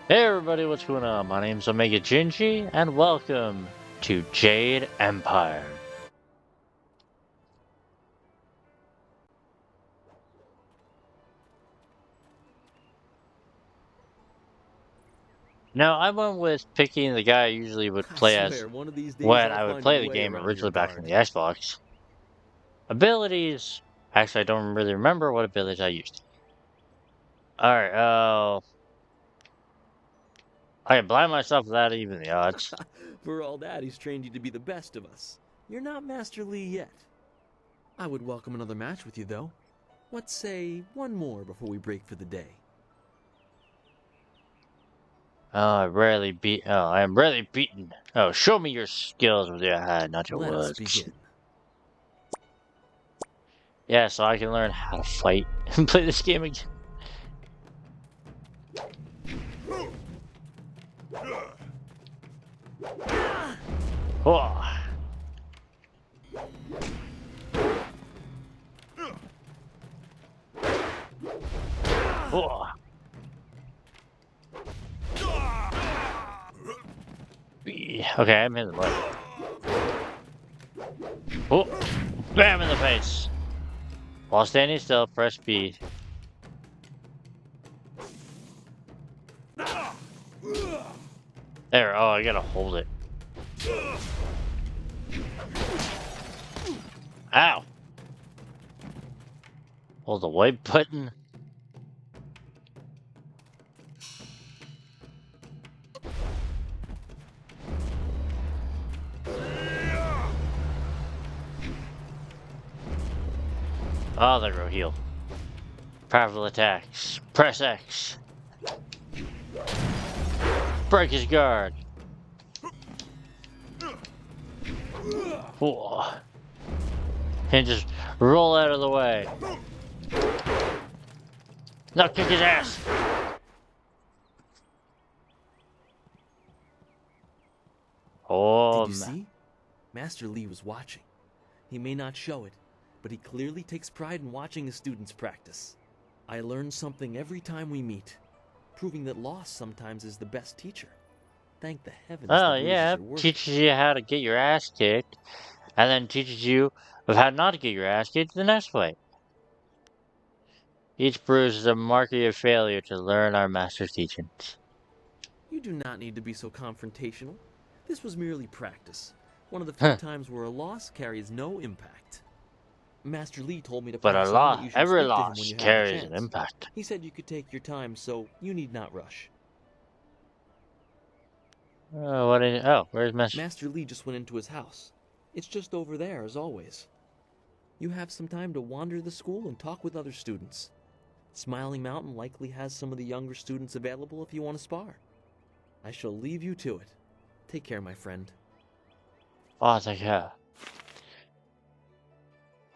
Hey everybody, what's going on? My name's OmegaGingy, and welcome to Jade Empire. Now, I went with picking the guy I usually would I play as swear, one of these days when I'll I would find a play the way game around your originally back in guard. the Xbox. Abilities, actually I don't really remember what abilities I used. Alright, I can blind myself without even the odds. For all that, he's trained you to be the best of us. You're not Master Lee yet. I would welcome another match with you, though. Let's say one more before we break for the day. I am rarely beaten. Oh, show me your skills with your hand, not your Let us words. begin. Yeah, so I can learn how to fight and play this game again. Oh. Oh. Okay, I'm hitting the button. Oh, bam in the face. While standing still, press B. There, oh, I gotta hold it. Ow! Hold the white button. Oh, there go heal. Powerful attacks. Press X. Break his guard. Oh. And just roll out of the way. Now kick his ass. Did you see? Master Lee was watching. He may not show it, but he clearly takes pride in watching his students practice. I learn something every time we meet, proving that loss sometimes is the best teacher. Thank the heavens the Oh, bruises yeah. are worth it. Teaches you how to get your ass kicked, and then teaches you of how not to get your ass kicked the next way. Each bruise is a mark of your failure to learn our master's teachings. You do not need to be so confrontational. This was merely practice. One of the few Huh. times where a loss carries no impact. Master Lee told me to But pass on that you should every speak to him when loss you have the carries an chance. impact. He said you could take your time, so you need not rush. Where's Master? Master Lee just went into his house. It's just over there, as always. You have some time to wander the school and talk with other students. Smiling Mountain likely has some of the younger students available if you want to spar. I shall leave you to it. Take care, my friend. Oh, thank you.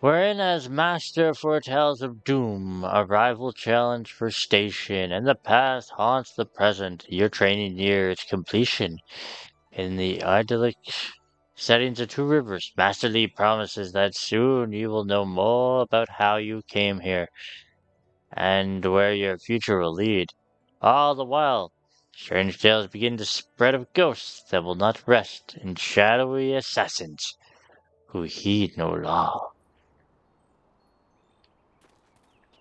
Wherein as Master foretells of doom, a rival challenge for station, and the past haunts the present, your training near its completion. In the idyllic settings of Two Rivers, Master Lee promises that soon you will know more about how you came here, and where your future will lead. All the while, strange tales begin to spread of ghosts that will not rest, and shadowy assassins who heed no law.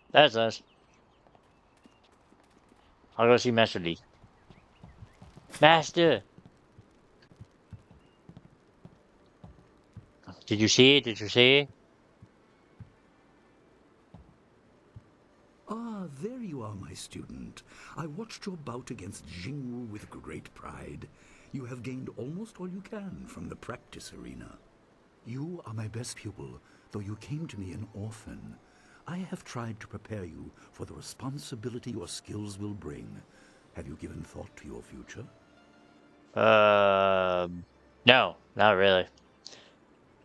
That's us. I'll go see Master Lee. Master! Did you see it? Did you see it? Ah, there you are, my student. I watched your bout against Jingwu with great pride. You have gained almost all you can from the practice arena. You are my best pupil, though you came to me an orphan. I have tried to prepare you for the responsibility your skills will bring. Have you given thought to your future? No, not really.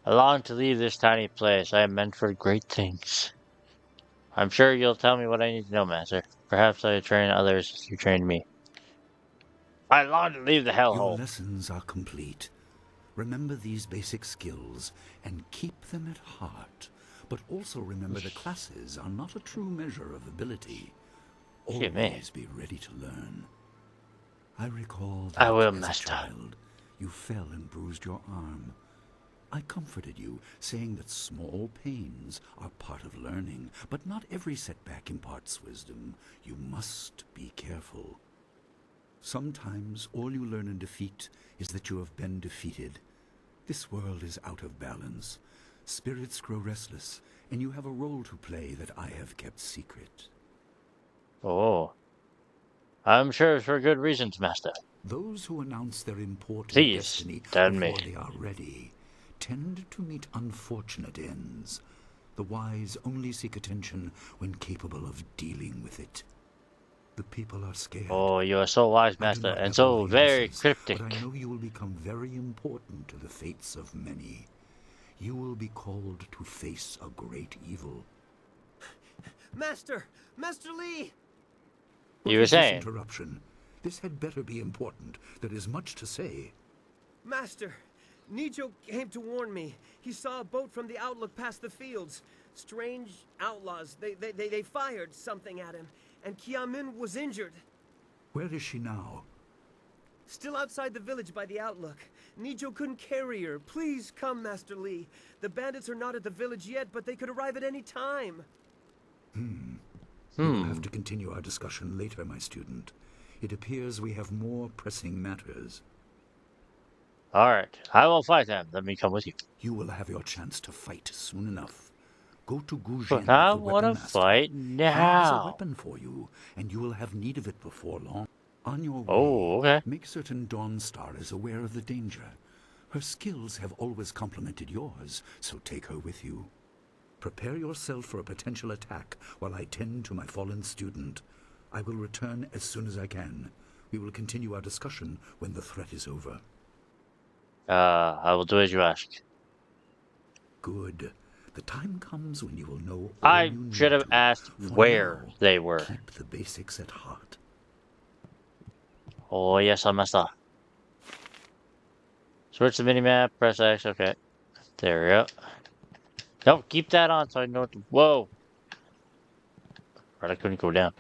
I long to leave this tiny place. I am meant for great things. I'm sure you'll tell me what I need to know, Master. Perhaps I train others as you trained me. I long to leave the Your hellhole. lessons are complete. Remember these basic skills and keep them at heart. But also remember the classes are not a true measure of ability. Shit, me. Always be ready to learn. I recall I that, will, as a master. child, you fell and bruised your arm. I comforted you, saying that small pains are part of learning, but not every setback imparts wisdom. You must be careful. Sometimes all you learn in defeat is that you have been defeated. This world is out of balance. Spirits grow restless, and you have a role to play that I have kept secret. Oh, I'm sure it's for good reasons, master. Those who announce their important Please, destiny tell me. before they are ready tend to meet unfortunate ends. The wise only seek attention when capable of dealing with it. The people are scared. Oh, you are so wise, I do master, not and have all so the very answers, cryptic. but I know you will become very important to the fates of many. You will be called to face a great evil. Master! Master Lee! What You were is this saying? interruption? This had better be important. There is much to say. Master! Nijo came to warn me. He saw a boat from the outlook past the fields. Strange outlaws. They fired something at him. And Kiamin was injured. Where is she now? Still outside the village by the outlook. Nijo couldn't carry her. Please come, Master Lee. The bandits are not at the village yet, but they could arrive at any time. We will have to continue our discussion later, my student. It appears we have more pressing matters. Alright, I will fight them. Let me come with you. You will have your chance to fight soon enough. Go to But Gujin, I the want weapon to master. fight He has a now. weapon for you, and you will have need of it before long. On your Oh, way, okay. make certain Dawnstar is aware of the danger. Her skills have always complemented yours, so take her with you. Prepare yourself for a potential attack while I tend to my fallen student. I will return as soon as I can. We will continue our discussion when the threat is over. I will do as you ask. Good. The time comes when you will know all I you should need have to. asked For where now, they were. keep the basics at heart. Oh, yes, I messed up. Switch the minimap, press X, okay. There we go. Don't keep that on so I know what to. Whoa! Right, I couldn't go down.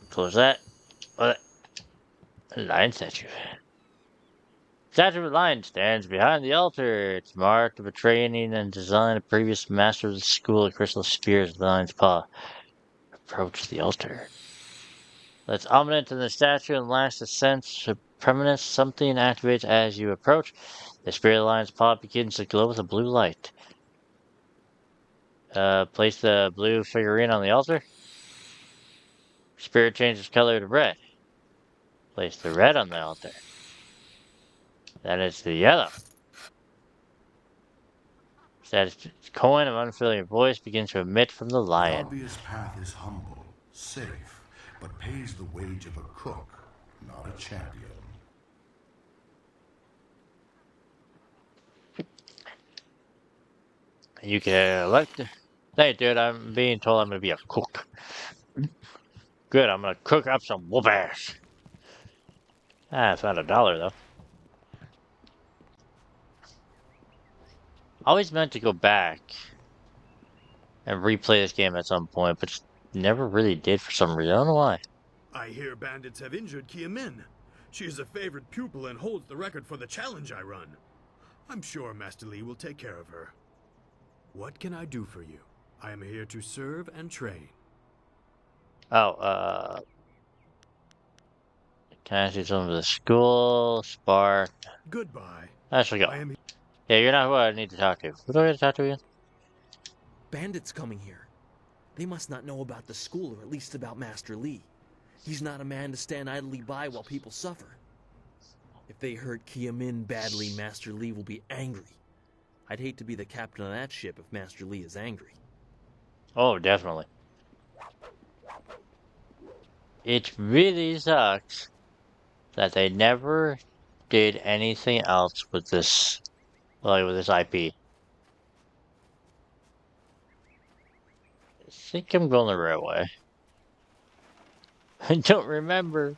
Close that. What? Lion statue. Statue of Lion stands behind the altar. It's marked with a training and design of previous master of the school of crystal spears of the lion's paw. Approach the altar. That's ominous in the statue and lacks a sense of permanence. Something activates as you approach. The spirit of the lion's paw begins to glow with a blue light. Place the blue figurine on the altar. Spirit changes color to red. Place the red on the altar. Then it's the yellow. That coin of unfamiliar voice begins to emit from the The lion. obvious path is humble, safe, but pays the wage of a cook, not a champion. You can elect. Hey, dude, I'm being told I'm gonna be a cook. Good, I'm gonna cook up some whoop ass. Ah, I found $1 though. Always meant to go back and replay this game at some point, but just never really did for some reason. I don't know why. I hear bandits have injured Kia Min. She is a favorite pupil and holds the record for the challenge I run. I'm sure Master Lee will take care of her. What can I do for you? I am here to serve and train. Oh, can I see some of the school? Spark. Goodbye. I should go. I am. Yeah, you're not who I need to talk to. Who do I need to talk to again? Bandits coming here. They must not know about the school, or at least about Master Lee. He's not a man to stand idly by while people suffer. If they hurt Kiamin badly, Master Lee will be angry. I'd hate to be the captain of that ship if Master Lee is angry. Oh, definitely. It really sucks that they never did anything else with this, like with this IP. I think I'm going the right way. I don't remember.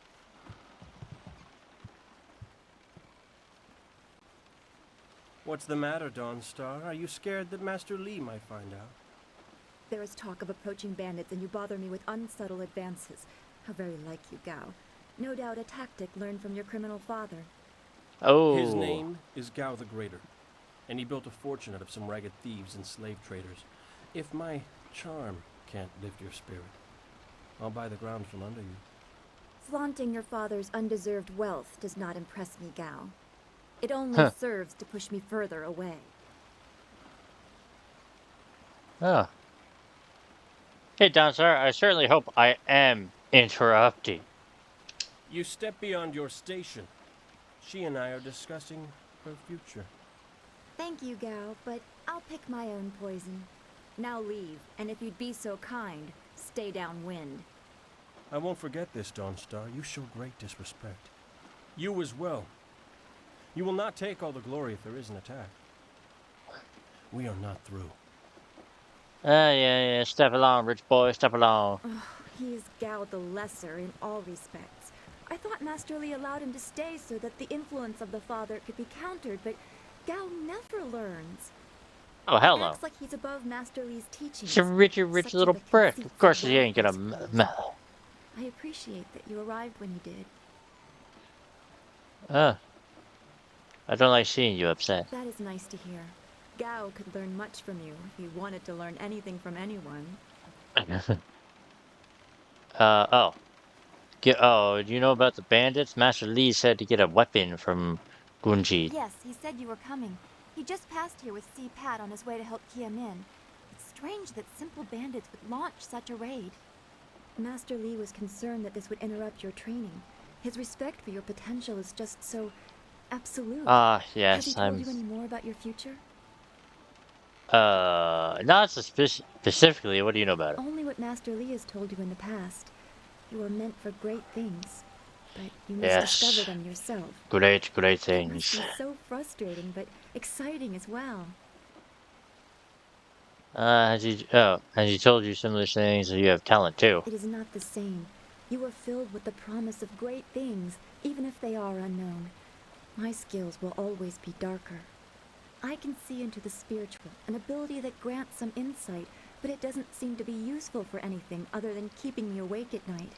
What's the matter, Dawnstar? Are you scared that Master Lee might find out? There is talk of approaching bandits, and you bother me with unsubtle advances. How very like you, Gao. No doubt a tactic learned from your criminal father. His Oh. name is Gao the Greater, and he built a fortune out of some ragged thieves and slave traders. If my charm can't lift your spirit, I'll buy the ground from under you. Flaunting your father's undeserved wealth does not impress me, Gao. It only Huh. serves to push me further away. Oh. Hey, Downstar, I certainly hope I am interrupting. You step beyond your station. She and I are discussing her future. Thank you, Gao, but I'll pick my own poison. Now leave, and if you'd be so kind, stay downwind. I won't forget this, Dawnstar. You show great disrespect. You as well. You will not take all the glory if there is an attack. We are not through. Yeah. Step along, rich boy, step along. Oh, he is Gao the Lesser in all respects. I thought Master Li allowed him to stay so that the influence of the father could be countered, but Gao never learns. Oh, hell He no. acts like he's above Master Li's teachings. He's a rich Such little are the prick. conceits Of course he wealth, ain't I gonna... suppose. I appreciate that you arrived when you did. I don't like seeing you upset. That is nice to hear. Gao could learn much from you if he wanted to learn anything from anyone. Oh. Oh, do you know about the bandits? Master Li said to get a weapon from Gunji. Yes, he said you were coming. He just passed here with Si Pat on his way to help Kia Min. It's strange that simple bandits would launch such a raid. Master Li was concerned that this would interrupt your training. His respect for your potential is just so absolute. Ah, Has he yes, told you any more about your future? not specifically. What do you know about it? Only what Master Li has told you in the past. You are meant for great things, but you must Yes. discover them yourself. Great It must things. be so frustrating, but exciting as well. Has he told you similar things? You have talent too. It is not the same. You are filled with the promise of great things, even if they are unknown. My skills will always be darker. I can see into the spiritual, an ability that grants some insight, but it doesn't seem to be useful for anything other than keeping me awake at night.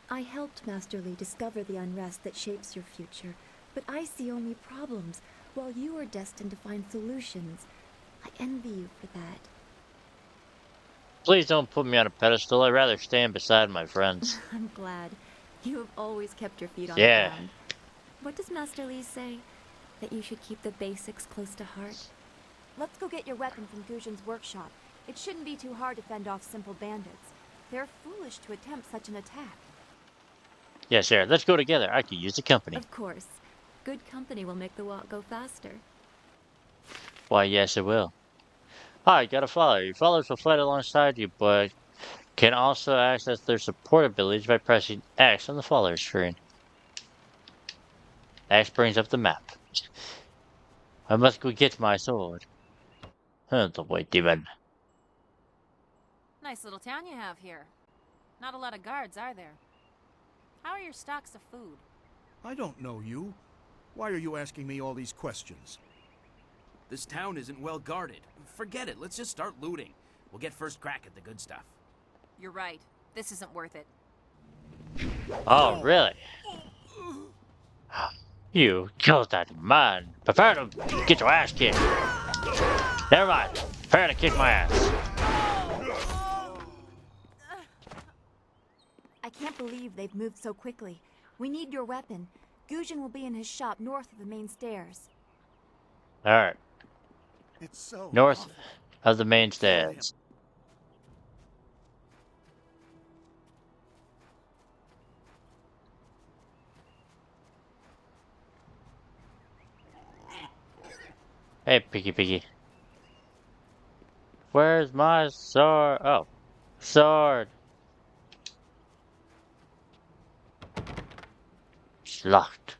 I helped Master Li discover the unrest that shapes your future, but I see only problems, while you are destined to find solutions. I envy you for that. Please don't put me on a pedestal. I'd rather stand beside my friends. I'm glad. You have always kept your feet on the Yeah. ground. What does Master Li say? That you should keep the basics close to heart? Let's go get your weapon from Guzhen's workshop. It shouldn't be too hard to fend off simple bandits. They're foolish to attempt such an attack. Yes, sir. Let's go together. I could use the company. Of course. Good company will make the walk go faster. Why, yes, it will. Hi, got a follower. Your followers will fight alongside you, but can also access their support abilities by pressing X on the follower screen. X brings up the map. I must go get my sword. The white demon. Nice little town you have here. Not a lot of guards, are there? How are your stocks of food? I don't know you. Why are you asking me all these questions? This town isn't well guarded. Forget it, let's just start looting. We'll get first crack at the good stuff. You're right. This isn't worth it. Oh, really? You killed that man. Prepare to get your ass kicked. Never mind. Prepare to kick my ass. I can't believe they've moved so quickly. We need your weapon. Guzhen will be in his shop north of the main stairs. Alright. It's so North awful. of the main stairs. Hey, Piggy. Where's my sword? Oh. Sword. It's locked.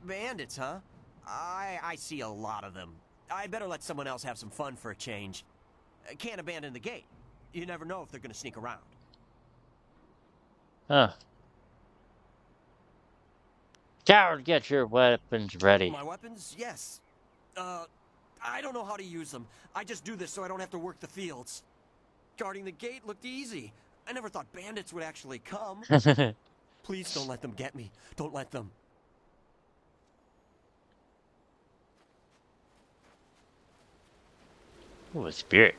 Bandits, huh? I see a lot of them. I better let someone else have some fun for a change. Can't abandon the gate. You never know if they're gonna sneak around. Huh. Coward, get your weapons ready. My weapons? Yes. I don't know how to use them. I just do this so I don't have to work the fields. Guarding the gate looked easy. I never thought bandits would actually come. Please don't let them get me. Don't let them. Ooh, a spirit.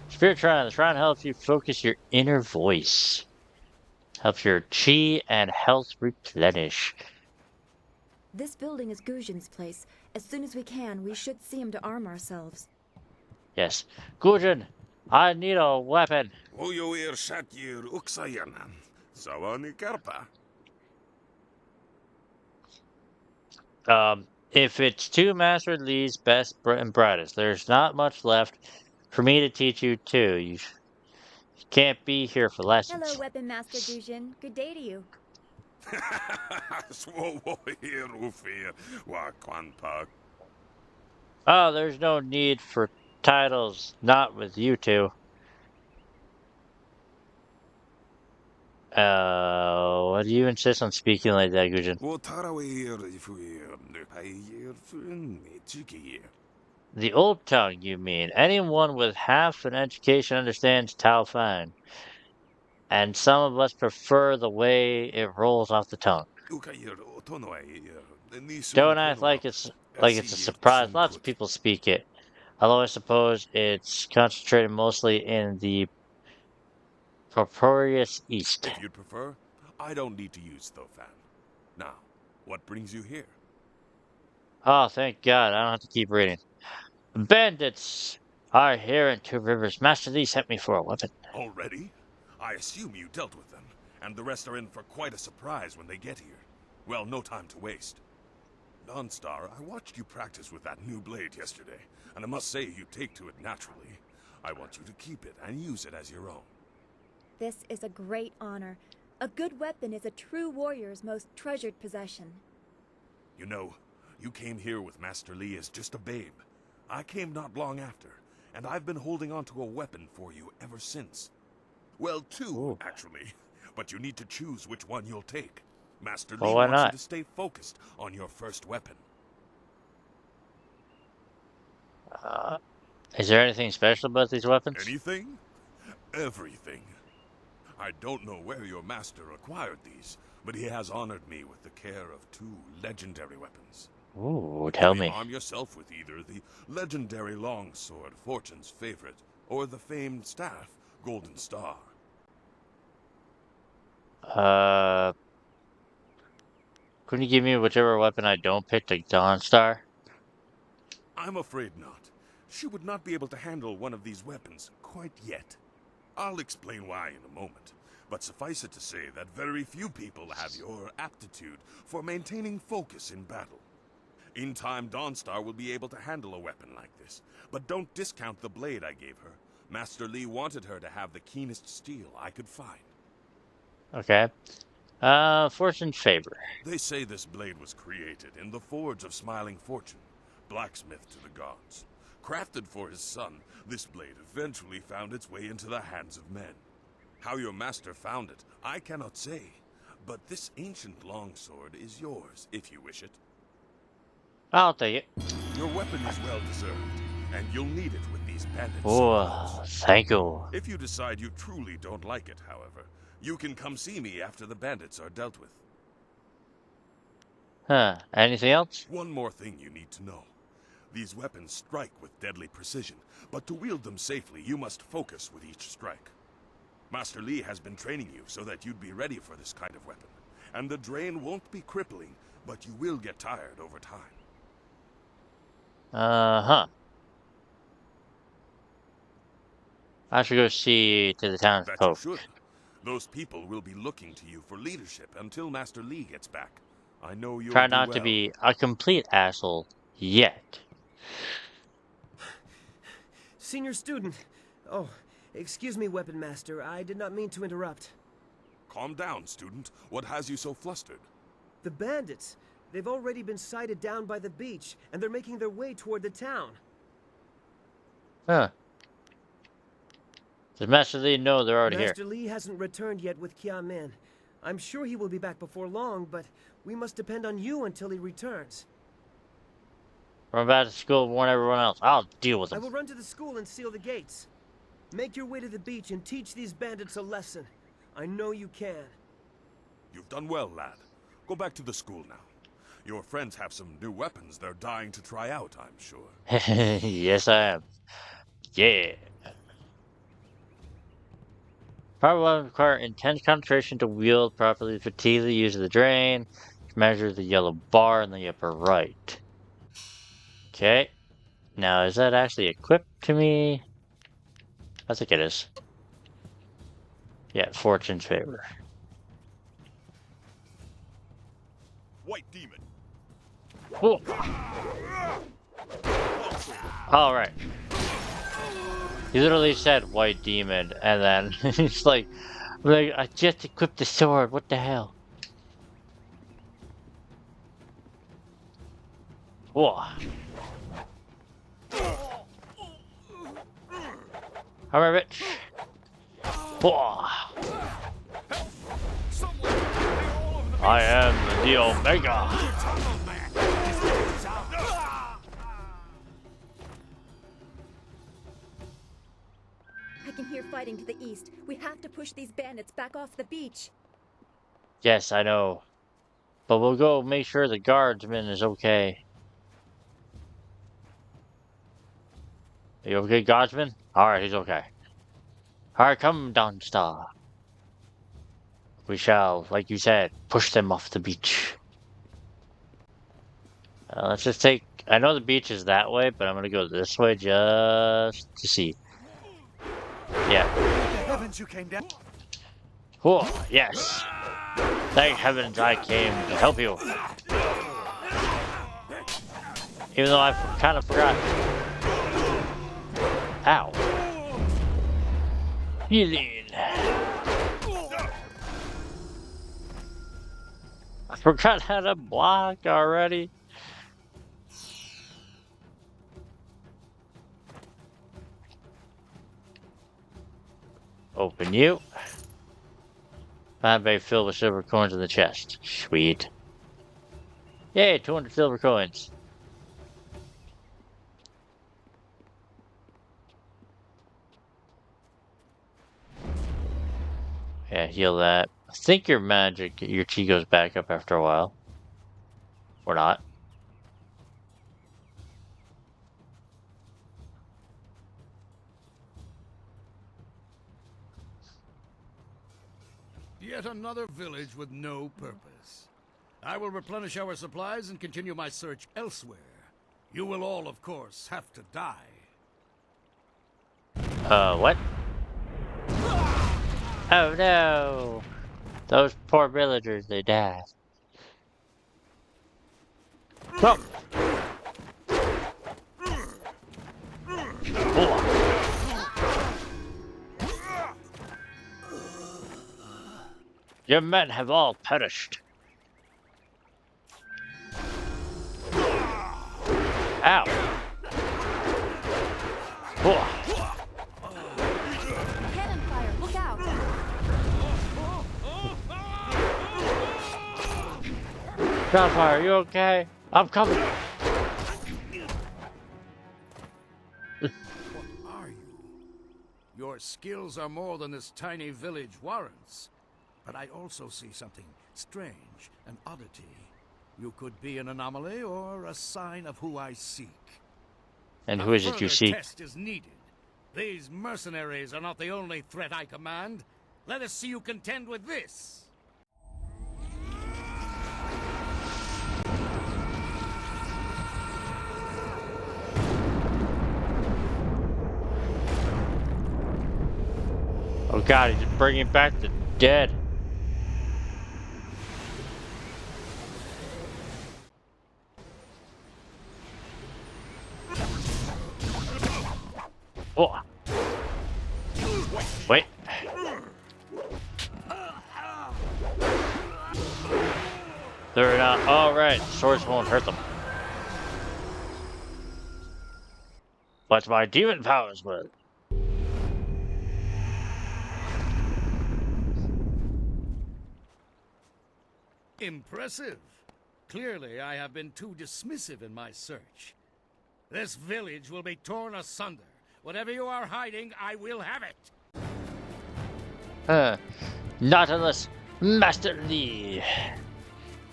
Spirit Shrine. The shrine helps you focus your inner voice. Helps your chi and health replenish. This building is Gujin's place. As soon as we can, we should see him to arm ourselves. Yes. Gujin, I need a weapon. Uyoir shatyir uksayanan. Sawani karpa. If it's two Master Lee's best and brightest, there's not much left for me to teach you too. You can't be here for Hello, lessons. Weapon Master Gujin. Good day to you. Swoir ufir wa kwanpa. Oh, there's no need for titles, not with you two. Why do you insist on speaking like that, Gujin? Wotarawir ifuir nupayir fun chikir. The old tongue, you mean. Anyone with half an education understands Tao Fan. And some of us prefer the way it rolls off the tongue. Ukayir otonoir. Don't Nisun act kuno. like it's a surprise. Lots of people speak it. Although I suppose it's concentrated mostly in the Proprius East. If you'd prefer, I don't need to use Thofan. Now, what brings you here? Oh, thank God, I don't have to keep reading. Bandits are here in Two Rivers. Master Lee sent me for a weapon. Already? I assume you dealt with them, and the rest are in for quite a surprise when they get here. Well, no time to waste. Dawnstar, I watched you practice with that new blade yesterday, and I must say you take to it naturally. I want you to keep it and use it as your own. This is a great honor. A good weapon is a true warrior's most treasured possession. You know, you came here with Master Lee as just a babe. I came not long after, and I've been holding on to a weapon for you ever since. Well, two, Ooh. actually. But you need to choose which one you'll take. Master Well, Lee why wants you not? to stay focused on your first weapon. Is there anything special about these weapons? Anything? Everything. I don't know where your master acquired these, but he has honored me with the care of two legendary weapons. Ooh, You tell may me. arm yourself with either the legendary longsword, Fortune's favorite, or the famed staff, Golden Star. Couldn't you give me whichever weapon I don't pick, like Dawnstar? I'm afraid not. She would not be able to handle one of these weapons quite yet. I'll explain why in a moment, but suffice it to say that very few people have your aptitude for maintaining focus in battle. In time, Dawnstar will be able to handle a weapon like this, but don't discount the blade I gave her. Master Lee wanted her to have the keenest steel I could find. Okay. Fortune's favor. They say this blade was created in the Forge of Smiling Fortune, blacksmith to the gods. Crafted for his son, this blade eventually found its way into the hands of men. How your master found it, I cannot say, but this ancient longsword is yours if you wish it. I'll take it. Your weapon is well deserved, and you'll need it with these bandits so Oh, close. thank you. If you decide you truly don't like it, however, you can come see me after the bandits are dealt with. Huh. Anything else? One more thing you need to know. These weapons strike with deadly precision, but to wield them safely, you must focus with each strike. Master Lee has been training you so that you'd be ready for this kind of weapon. And the drain won't be crippling, but you will get tired over time. Uh-huh. I should go see to the That you townsfolk. should. Those people will be looking to you for leadership until Master Lee gets back. I know you'll Try do not to well. be a complete asshole yet. Senior student. Oh, excuse me, Weapon Master. I did not mean to interrupt. Calm down, student. What has you so flustered? The bandits. They've already been sighted down by the beach, and they're making their way toward the town. Huh. Does Master Lee know they're already here? Master Lee hasn't returned yet with Kia Min. I'm sure he will be back before long, but we must depend on you until he returns. Run back to school and warn everyone else. I'll deal with I them. will run to the school and seal the gates. Make your way to the beach and teach these bandits a lesson. I know you can. You've done well, lad. Go back to the school now. Your friends have some new weapons they're dying to try out, I'm sure. Yes, I am. Yeah. Part 1 require intense concentration to wield properly. Fatigue the use of the drain. Measure the yellow bar in the upper right. Okay. Now, is that actually equipped to me? I think it is. Yeah, fortune's favor. White demon. Oh. All right. He literally said white demon, and then he's like, I just equipped the sword. What the hell? Whoa. Alright, bitch. Whoa. I am the Omega. I can hear fighting to the east. We have to push these bandits back off the beach. Yes, I know. But we'll go make sure the guardsman is okay. Are you okay, guardsman? Alright, he's okay. Alright, come, Dawnstar. We shall, like you said, push them off the beach. Let's just take... I know the beach is that way, but I'm gonna go this way just to see. Yeah. The heavens you came down. Cool, yes. Thank heavens I came to help you. Even though I kind of forgot. Ow. Healing. I forgot how to block already. Open you. Find bag filled with silver coins in the chest. Sweet. Yay, 200 silver coins. Yeah, heal that. I think your magic, your chi goes back up after a while. Or not. Yet another village with no purpose. I will replenish our supplies and continue my search elsewhere. You will all, of course, have to die. What? Oh no! Those poor villagers, they died. Go! Your men have all perished. Ow! Cannon fire, look out! Crossfire, are you okay? I'm coming. What are you? Your skills are more than this tiny village warrants. But I also see something strange, an oddity. You could be an anomaly or a sign of who I seek. And who is it you seek? A test is needed. These mercenaries are not the only threat I command. Let us see you contend with this. Oh god, he's bringing back the dead. Oh. Wait. They're not. Alright, swords won't hurt them. But my demon powers will. Impressive. Clearly, I have been too dismissive in my search. This village will be torn asunder, Whatever you are hiding, I will have it. Not unless Master Lee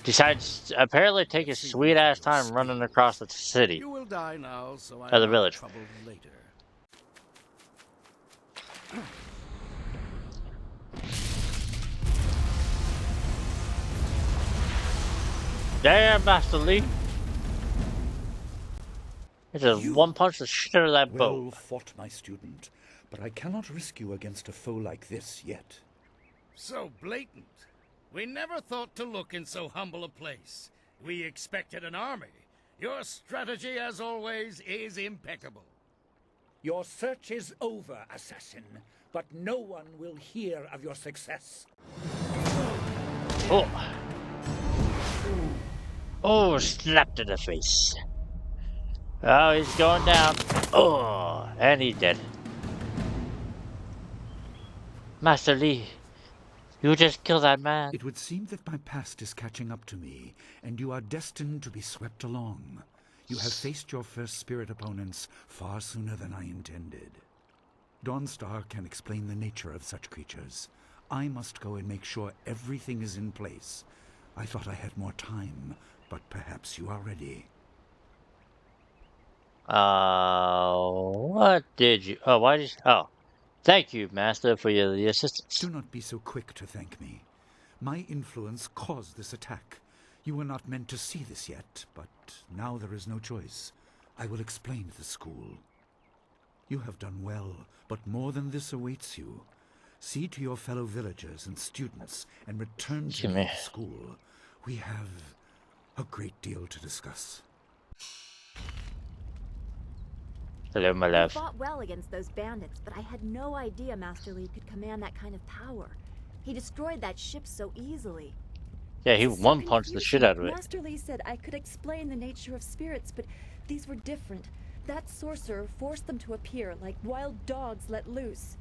decides to apparently take his Let's see sweet who's ass real time running skilled. across the city You will die now, so I or am the not village. troubled later. Damn, Master Lee! It just You one punch the shit out of that boat. well fought, my student, but I cannot risk you against a foe like this yet. So blatant. We never thought to look in so humble a place. We expected an army. Your strategy, as always, is impeccable. Your search is over, assassin, but no one will hear of your success. Oh. Oh, slapped in the face. Oh, he's going down. Oh, and he's dead. Master Lee, you just killed that man. It would seem that my past is catching up to me, and you are destined to be swept along. You have faced your first spirit opponents far sooner than I intended. Dawnstar can explain the nature of such creatures. I must go and make sure everything is in place. I thought I had more time, but perhaps you are ready. What did you... Oh, why did you... Oh. Thank you, Master, for the assistance. Do not be so quick to thank me. My influence caused this attack. You were not meant to see this yet, but now there is no choice. I will explain the school. You have done well, but more than this awaits you. See to your fellow villagers and students and return to the school. We have a great deal to discuss. Hello, my You love. fought well against those bandits, but I had no idea Master Lee could command that kind of power. He destroyed that ship so easily. Yeah, he This is so one-punched the shit out of it. Master Lee said I could explain the nature of spirits, but these were different. That sorcerer forced them to appear like wild dogs let loose.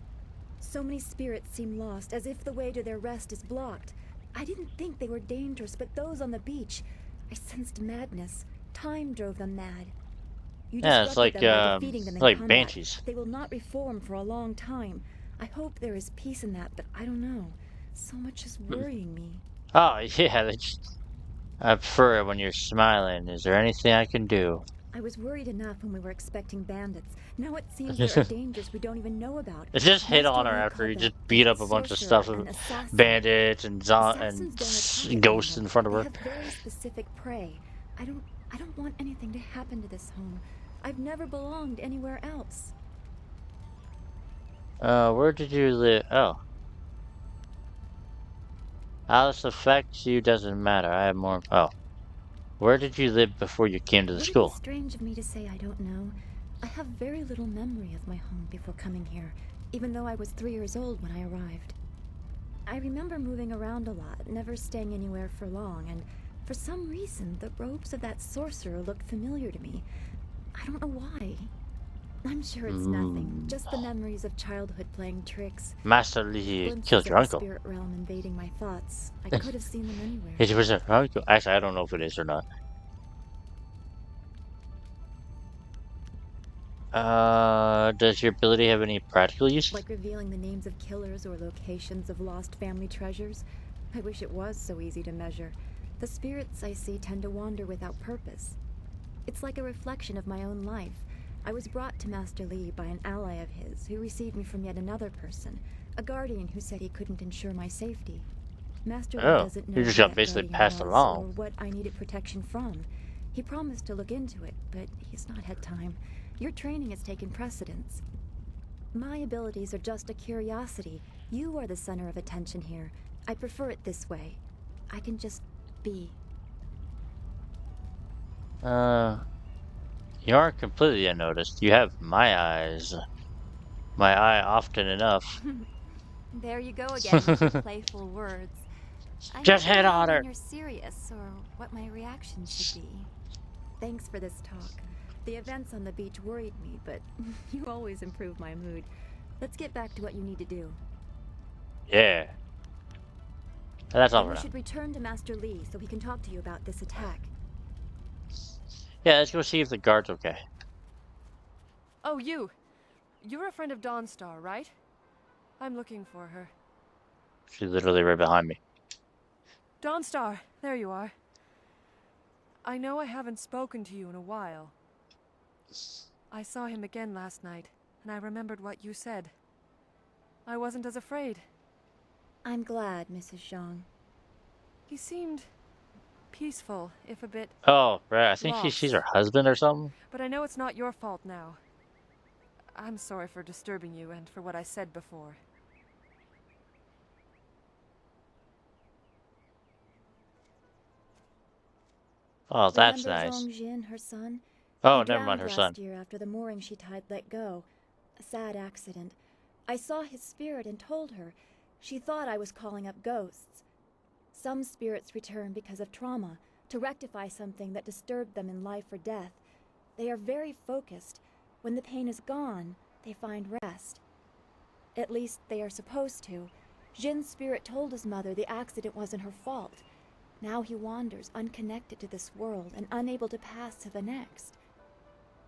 So many spirits seem lost, as if the way to their rest is blocked. I didn't think they were dangerous, but those on the beach, I sensed madness. Time drove them mad. You Yeah, it's like, disrupted them by defeating them in like combat. banshees. They will not reform for a long time. I hope there is peace in that, but I don't know. So much is worrying me. Oh, yeah, I prefer it when you're smiling. Is there anything I can do? I was worried enough when we were expecting bandits. Now it seems there are dangers we don't even know about. It just hit on her Master Lee after he called just that beat up a bunch of stuff sorcerer with an assassin. bandits and Assassins don't attack at ghosts will. in front of They her. have very specific prey. I don't want anything to happen to this home. I've never belonged anywhere else. Where did you live? Oh. How this affects you doesn't matter. I have more. Oh. Where did you live before you came to the Would it school? be strange of me to say I don't know? I have very little memory of my home before coming here, even though I was 3 years old when I arrived. I remember moving around a lot, never staying anywhere for long, and for some reason, the robes of that sorcerer looked familiar to me. I don't know why. I'm sure it's nothing, just the memories of childhood playing tricks. Master Lee Glimpses killed your of uncle. the spirit realm invading my thoughts. I could have seen them anywhere. It was your uncle. Actually, I don't know if it is or not. Does your ability have any practical use? Like revealing the names of killers or locations of lost family treasures? I wish it was so easy to measure. The spirits I see tend to wander without purpose. It's like a reflection of my own life. I was brought to Master Lee by an ally of his who received me from yet another person, a guardian who said he couldn't ensure my safety. Master Lee doesn't know you just who got that basically guardian passed was along. or what I needed protection from. He promised to look into it, but he's not had time. Your training has taken precedence. My abilities are just a curiosity. You are the center of attention here. I prefer it this way. I can just be. You aren't completely unnoticed. You have my eyes. My eye often enough. There you go again with your playful words. I Just never hit know on her. when you're serious or what my reaction should be. Thanks for this talk. The events on the beach worried me, but you always improve my mood. Let's get back to what you need to do. Yeah. That's all And for we now. should return to Master Lee so he can talk to you about this attack. Yeah, let's go see if the guard's okay. Oh, you. You're a friend of Dawnstar, right? I'm looking for her. She's literally right behind me. Dawnstar, there you are. I know I haven't spoken to you in a while. I saw him again last night, and I remembered what you said. I wasn't as afraid. I'm glad, Mrs. Zhang. He seemed peaceful, if a bit Oh, right. I think she's her lost. husband or something. But I know it's not your fault now. I'm sorry for disturbing you and for what I said before. Oh, that's Remember nice. Zhong Jin, her son? Oh, He never mind, drowned her son. last year after the mooring she tied let go. A sad accident. I saw his spirit and told her. She thought I was calling up ghosts. Some spirits return because of trauma, to rectify something that disturbed them in life or death. They are very focused. When the pain is gone, they find rest. At least they are supposed to. Jin's spirit told his mother the accident wasn't her fault. Now he wanders unconnected to this world and unable to pass to the next.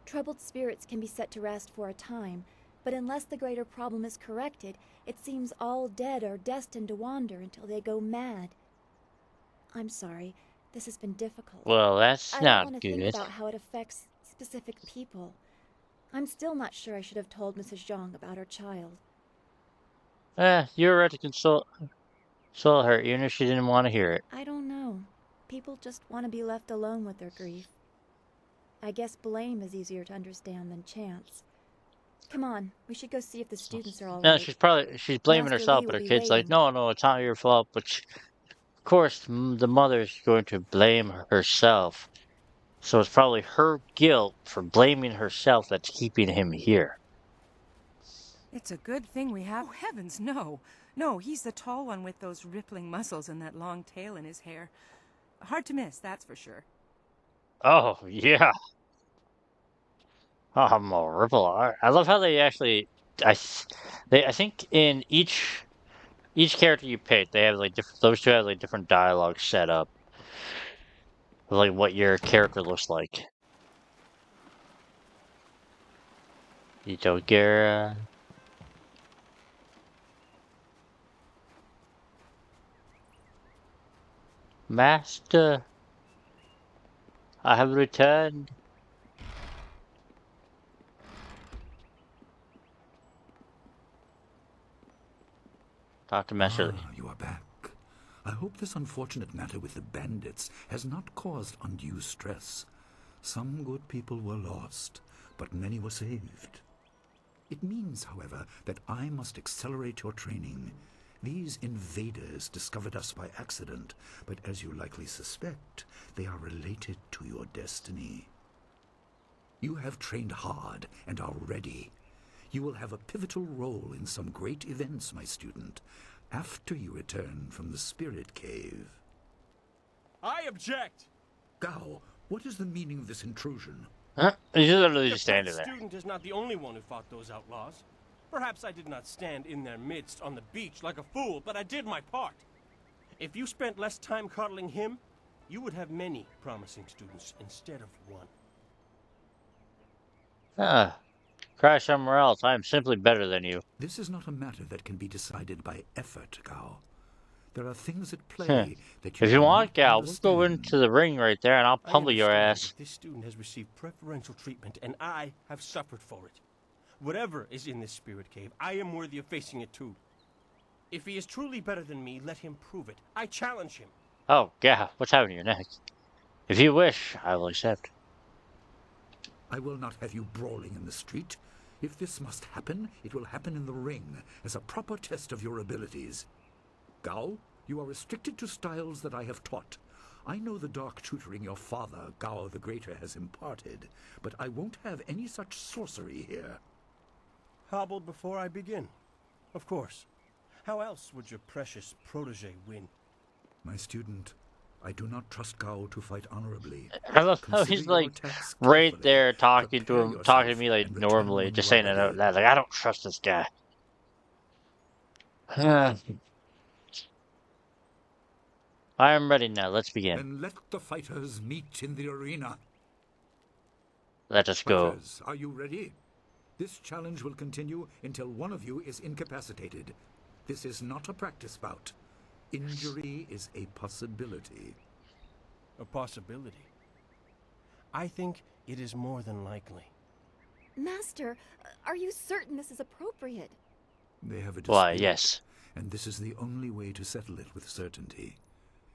Troubled spirits can be set to rest for a time, but unless the greater problem is corrected, it seems all dead are destined to wander until they go mad. I'm sorry, this has been difficult. Well, that's I don't not want to think good. about how it affects specific people. I'm still not sure I should have told Mrs. Zhang about her child. You were right to console her, even if she didn't want to hear it. I don't know. People just want to be left alone with their grief. I guess blame is easier to understand than chance. Come on, we should go see if the students are all No, right. she's blaming Master herself, Li but will her be kid's like, waiting. no, it's not your fault. But of course, the mother's going to blame herself. So it's probably her guilt for blaming herself that's keeping him here. It's a good thing we have. Oh, heavens, no. No, he's the tall one with those rippling muscles and that long tail in his hair. Hard to miss, that's for sure. Oh, yeah. Oh, I'm a ripple. I love how they actually, I think in each character you pick, they have like different. Those two have like different dialogue set up, like what your character looks like. Itogera, Master, I have returned. Talk to Master Lee. Ah, you are back. I hope this unfortunate matter with the bandits has not caused undue stress. Some good people were lost, but many were saved. It means, however, that I must accelerate your training. These invaders discovered us by accident, but as you likely suspect, they are related to your destiny. You have trained hard and are ready. You will have a pivotal role in some great events, my student, after you return from the Spirit Cave. I object! Gao, what is the meaning of this intrusion? Huh? He's literally The just standing pet there. student is not the only one who fought those outlaws. Perhaps I did not stand in their midst on the beach like a fool, but I did my part. If you spent less time coddling him, you would have many promising students instead of one. Ah, cry somewhere else. I am simply better than you. This is not a matter that can be decided by effort, Gao. There are things at play Huh. that you If you do want, not Gal, we'll understand. go into the ring right there and I'll I pummel your understand ass. that this student has received preferential treatment, and I have suffered for it. Whatever is in this spirit cave, I am worthy of facing it too. If he is truly better than me, let him prove it. I challenge him. Oh, yeah, what's happening to your neck? If you wish, I will accept. I will not have you brawling in the street. If this must happen, it will happen in the ring, as a proper test of your abilities. Gao, you are restricted to styles that I have taught. I know the dark tutoring your father, Gao the Greater, has imparted, but I won't have any such sorcery here. Hobbled before I begin. Of course. How else would your precious protege win? My student, I do not trust Gao to fight honorably. I love how Consider he's your like attacks right carefully. there talking to Prepare him, talking to yourself me like and return normally, when just you are saying it out ready. loud. Like, I don't trust this guy. I am ready now. Let's begin. Then let the fighters meet in the arena. Let us go. Fighters, are you ready? This challenge will continue until one of you is incapacitated. This is not a practice bout. Injury is a possibility. A possibility? I think it is more than likely. Master, are you certain this is appropriate? They have a dispute, Why, yes. and this is the only way to settle it with certainty.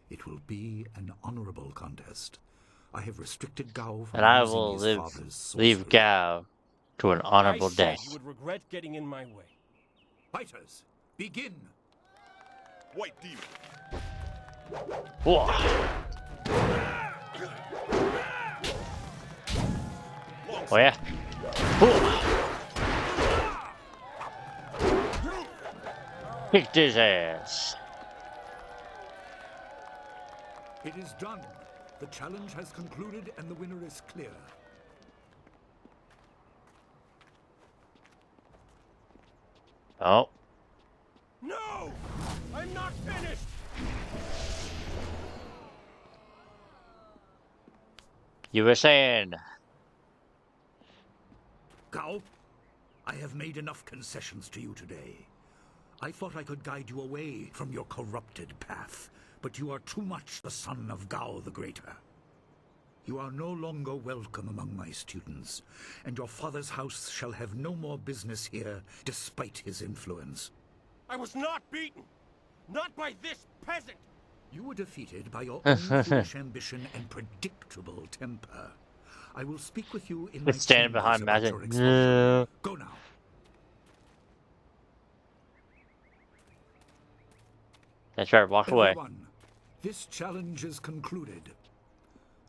It will be an honorable contest. I have restricted Gao from And I using will his father's leave sorcery. Gao to an honorable I said death. you would regret getting in my way. Fighters, begin! White Demon. Whoa. Oh yeah. Kicked his ass. It is done. The challenge has concluded and the winner is clear. Oh. No! I'm not finished! You were saying. Gao, I have made enough concessions to you today. I thought I could guide you away from your corrupted path, but you are too much the son of Gao the Greater. You are no longer welcome among my students, and your father's house shall have no more business here, despite his influence. I was not beaten! Not by this peasant! You were defeated by your own foolish ambition and predictable temper. I will speak with you in my Standing chambers behind about Magic. your expulsion. Go now. That's right, walk away. Everyone, this challenge is concluded.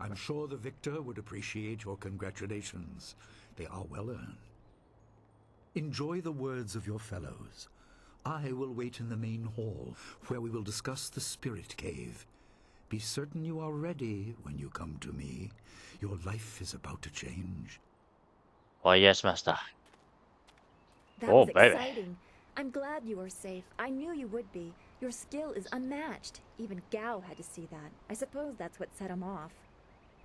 I'm sure the victor would appreciate your congratulations. They are well earned. Enjoy the words of your fellows. I will wait in the main hall, where we will discuss the spirit cave. Be certain you are ready when you come to me. Your life is about to change. Why, yes, master. That Oh, was baby. exciting. I'm glad you are safe. I knew you would be. Your skill is unmatched. Even Gao had to see that. I suppose that's what set him off.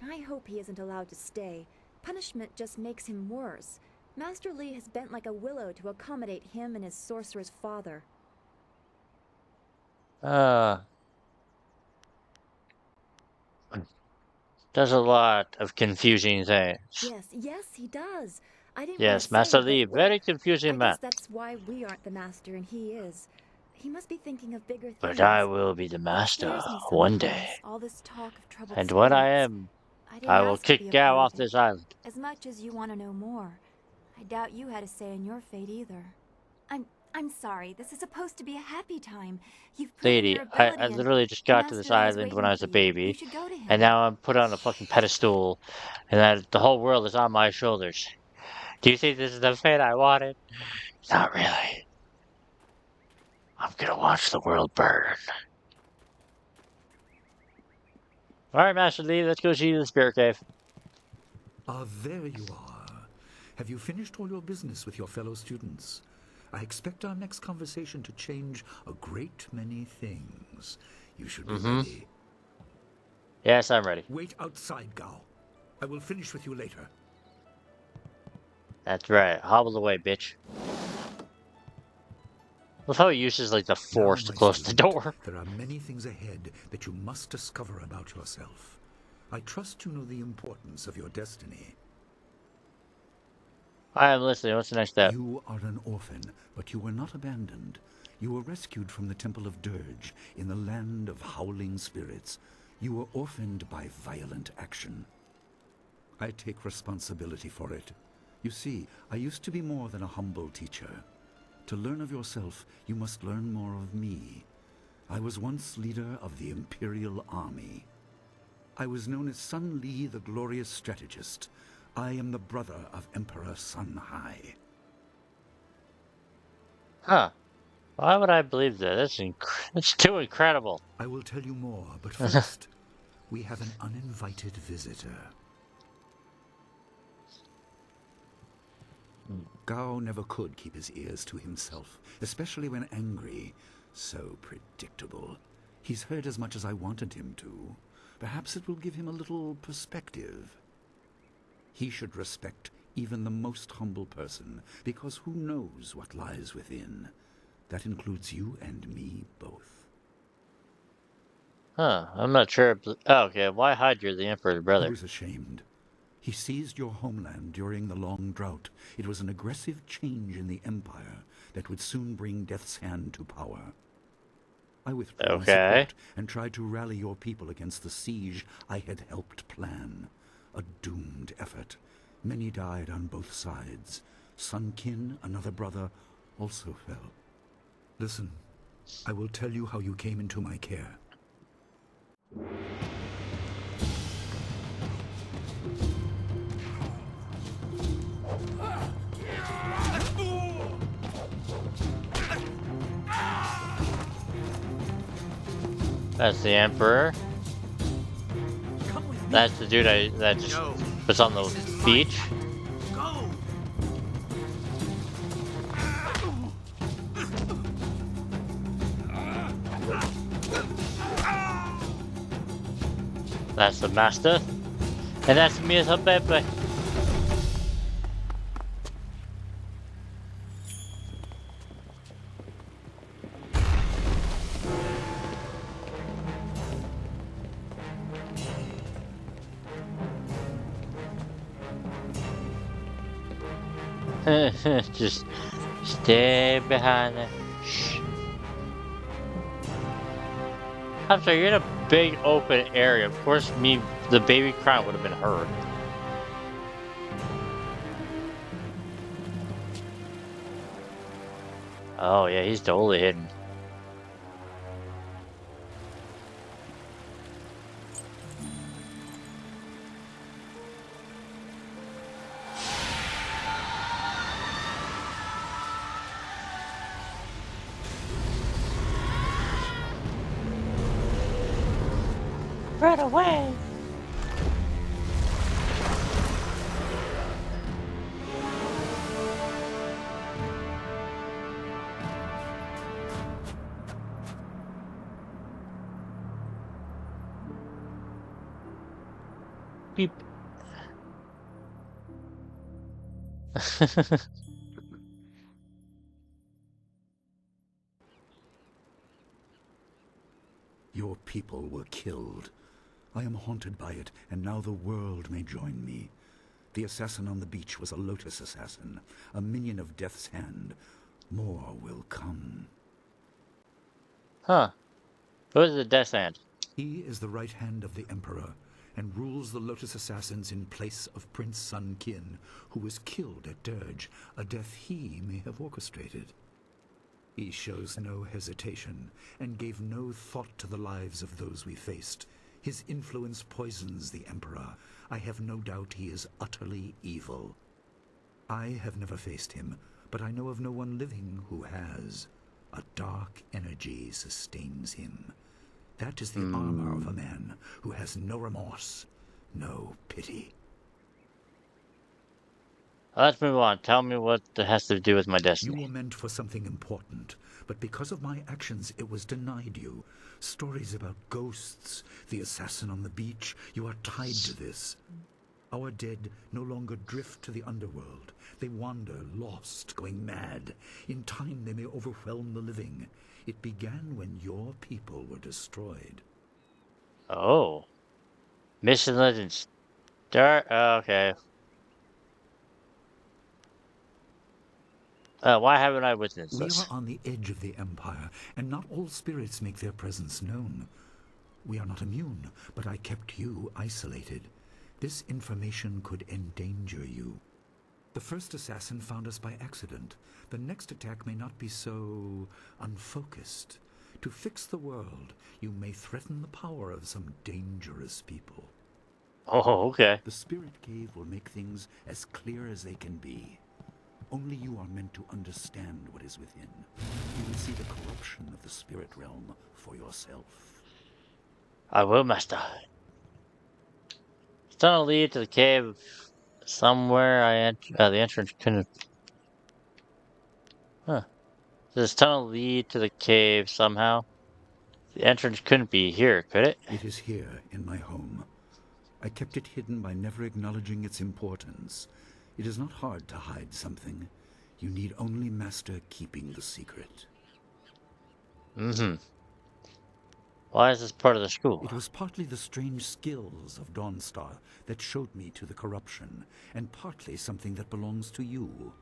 I hope he isn't allowed to stay. Punishment just makes him worse. Master Li has bent like a willow to accommodate him and his sorcerer's father. Does a lot of confusing things. Yes, he does. I didn't want Yes, to say, Master but, Li, well, very confusing I man. guess that's why we aren't the master and he is. He must be thinking of bigger things. But I will be the It master scares me one day. sometimes, all this talk of troubled And when I spirits. am, I didn't I will ask to be kick a Gao part off of it. this island. As much as you want to know more, I doubt you had a say in your fate either. I'm sorry. This is supposed to be a happy time. You've proven Lady, your ability I and literally just got to Master this Li is island when waiting I was for a you. You baby, should go to him. and now I'm put on a fucking pedestal, and that the whole world is on my shoulders. Do you think this is the fate I wanted? Not really. I'm gonna watch the world burn. Alright, Master Li, let's go see the spirit cave. Ah, there you are. Have you finished all your business with your fellow students? I expect our next conversation to change a great many things. You should be ready. Yes, I'm ready. Wait outside, Gao. I will finish with you later. That's right. Hobble away, bitch. Love how he uses, like, the force Now, to my close the student, door. there are many things ahead that you must discover about yourself. I trust you know the importance of your destiny. I am listening. What's the next step? You are an orphan, but you were not abandoned. You were rescued from the Temple of Dirge in the land of howling spirits. You were orphaned by violent action. I take responsibility for it. You see, I used to be more than a humble teacher. To learn of yourself, you must learn more of me. I was once leader of the Imperial Army. I was known as Sun Li, the glorious strategist. I am the brother of Emperor Sun Hai. Huh. Why would I believe that? That's too incredible. I will tell you more, but first, we have an uninvited visitor. Gao never could keep his ears to himself, especially when angry. So predictable. He's heard as much as I wanted him to. Perhaps it will give him a little perspective. He should respect even the most humble person, because who knows what lies within? That includes you and me both. Huh, I'm not sure. Oh, okay, why hide you're the Emperor's He brother? was ashamed. He seized your homeland during the long drought. It was an aggressive change in the Empire that would soon bring Death's Hand to power. I withdrew my Okay. support and tried to rally your people against the siege I had helped plan. A doomed effort. Many died on both sides. Sun Qin, another brother, also fell. Listen, I will tell you how you came into my care. That's the Emperor. That's the dude that just was on the beach. Go! That's the Master. And that's me as a baby. Just stay behind it. Shh. I'm sorry, you're in a big open area. Of course, the baby crying would have been heard. Oh yeah, he's totally hidden. Run away! Beep. Your people were killed. I am haunted by it, and now the world may join me. The assassin on the beach was a Lotus assassin, a minion of Death's Hand. More will come. Huh. Who is the Death Hand? He is the right hand of the Emperor, and rules the Lotus Assassins in place of Prince Sun Qin, who was killed at Dirge, a death he may have orchestrated. He shows no hesitation, and gave no thought to the lives of those we faced. His influence poisons the Emperor. I have no doubt he is utterly evil. I have never faced him, but I know of no one living who has. A dark energy sustains him. That is the armor of a man who has no remorse, no pity. Let's move on. Tell me what that has to do with my You destiny. were meant for something important, but because of my actions it was denied you. Stories about ghosts, the assassin on the beach, you are tied to this. Our dead no longer drift to the underworld. They wander, lost, going mad. In time they may overwhelm the living. It began when your people were destroyed. Oh. Mission Legends. Start. Okay. Why haven't I witnessed We are this? on the edge of the Empire, and not all spirits make their presence known. We are not immune, but I kept you isolated. This information could endanger you. The first assassin found us by accident. The next attack may not be so unfocused. To fix the world, you may threaten the power of some dangerous people. Oh, okay. The Spirit Cave will make things as clear as they can be. Only you are meant to understand what is within. You will see the corruption of the spirit realm for yourself. I will, Master. It's gonna lead to the cave somewhere. The entrance couldn't. Huh. This tunnel lead to the cave somehow. The entrance couldn't be here, could it? It is here, in my home. I kept it hidden by never acknowledging its importance. It is not hard to hide something. You need only master keeping the secret. Mm-hmm. Why is this part of the school? It was partly the strange skills of Dawnstar that showed me to the corruption, and partly something that belongs to you.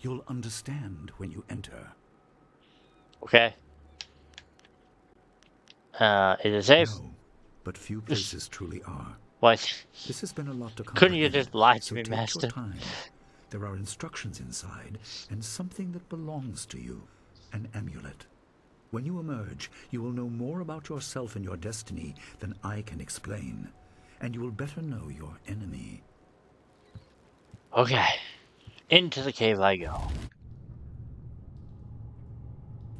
You'll understand when you enter. Okay. Is it safe? No, but few places truly are. What? This has been a lot to Couldn't you comprehend, just lie to so me, take your Master? time. There are instructions inside, and something that belongs to you. An amulet. When you emerge, you will know more about yourself and your destiny than I can explain. And you will better know your enemy. Okay. Into the cave I go.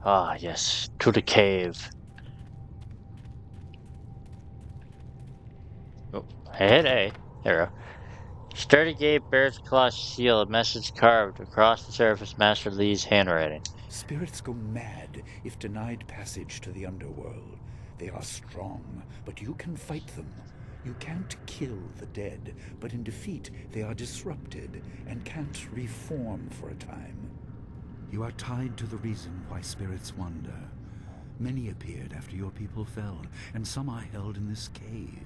Ah, yes. To the cave. Oh, I hit A. There we go. Sturdy gate bears a claw seal, a message carved across the surface, Master Lee's handwriting. Spirits go mad if denied passage to the underworld. They are strong, but you can fight them. You can't kill the dead, but in defeat they are disrupted and can't reform for a time. You are tied to the reason why spirits wander. Many appeared after your people fell, and some are held in this cave.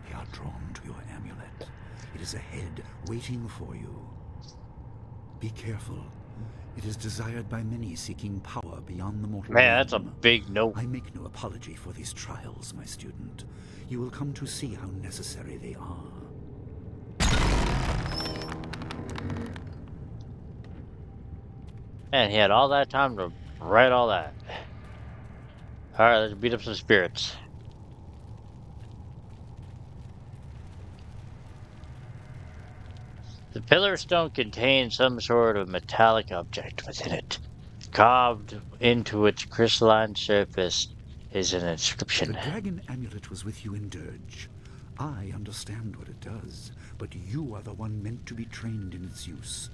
They are drawn to your amulet. It is ahead, waiting for you. Be careful. It is desired by many seeking power beyond the mortal Man, that's a realm. big no. I make no apology for these trials, my student. You will come to see how necessary they are. Man, he had all that time to write all that. Alright, let's beat up some spirits. The pillar stone contains some sort of metallic object within it. Carved into its crystalline surface is an inscription. The dragon amulet was with you in Dirge. I understand what it does, but you are the one meant to be trained in its use.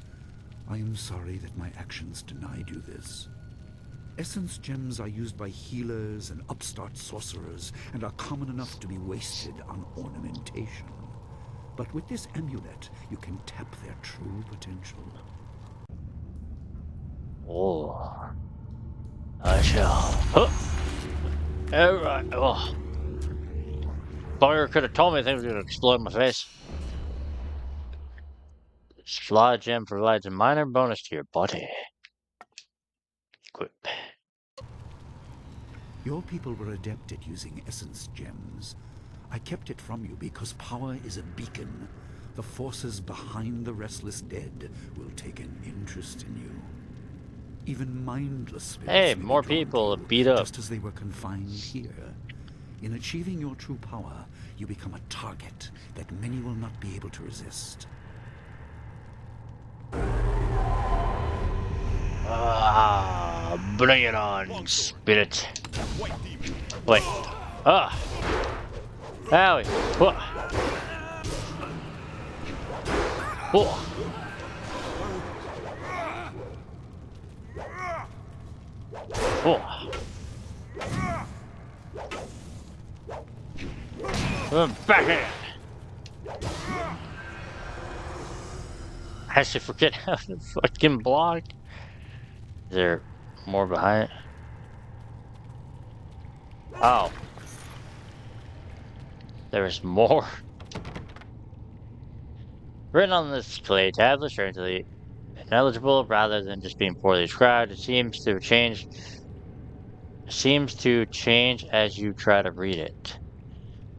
I am sorry that my actions denied you this. Essence gems are used by healers and upstart sorcerers and are common enough to be wasted on ornamentation. But with this amulet, you can tap their true potential. Oh. I shall. Huh. Alright. Oh. Fire could have told me things were going to explode in my face. Fly gem provides a minor bonus to your body. Equip. Your people were adept at using essence gems. I kept it from you because power is a beacon. The forces behind the restless dead will take an interest in you. Even mindless spirits Hey, may more be drawn people to you, beat up. just as they were confined here. In achieving your true power, you become a target that many will not be able to resist. Ah, bring it on, spirit. Wait. Ah. Owie. Whoa. Whoa. Whoa. Back here. I actually forget how to fucking block. Is there more behind it? Oh. There's more. Written on this clay tablet, strangely ineligible rather than just being poorly described, it seems to change as you try to read it.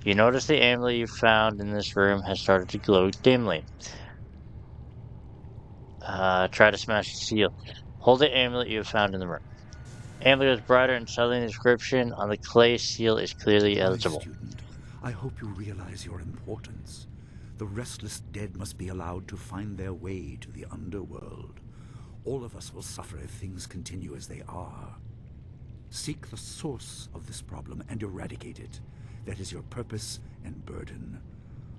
You notice the amulet you found in this room has started to glow dimly. Try to smash the seal. Hold the amulet you have found in the room. Amulet is brighter and suddenly the inscription on the clay seal is clearly My illegible. student, I hope you realize your importance. The restless dead must be allowed to find their way to the underworld. All of us will suffer if things continue as they are. Seek the source of this problem and eradicate it. That is your purpose and burden.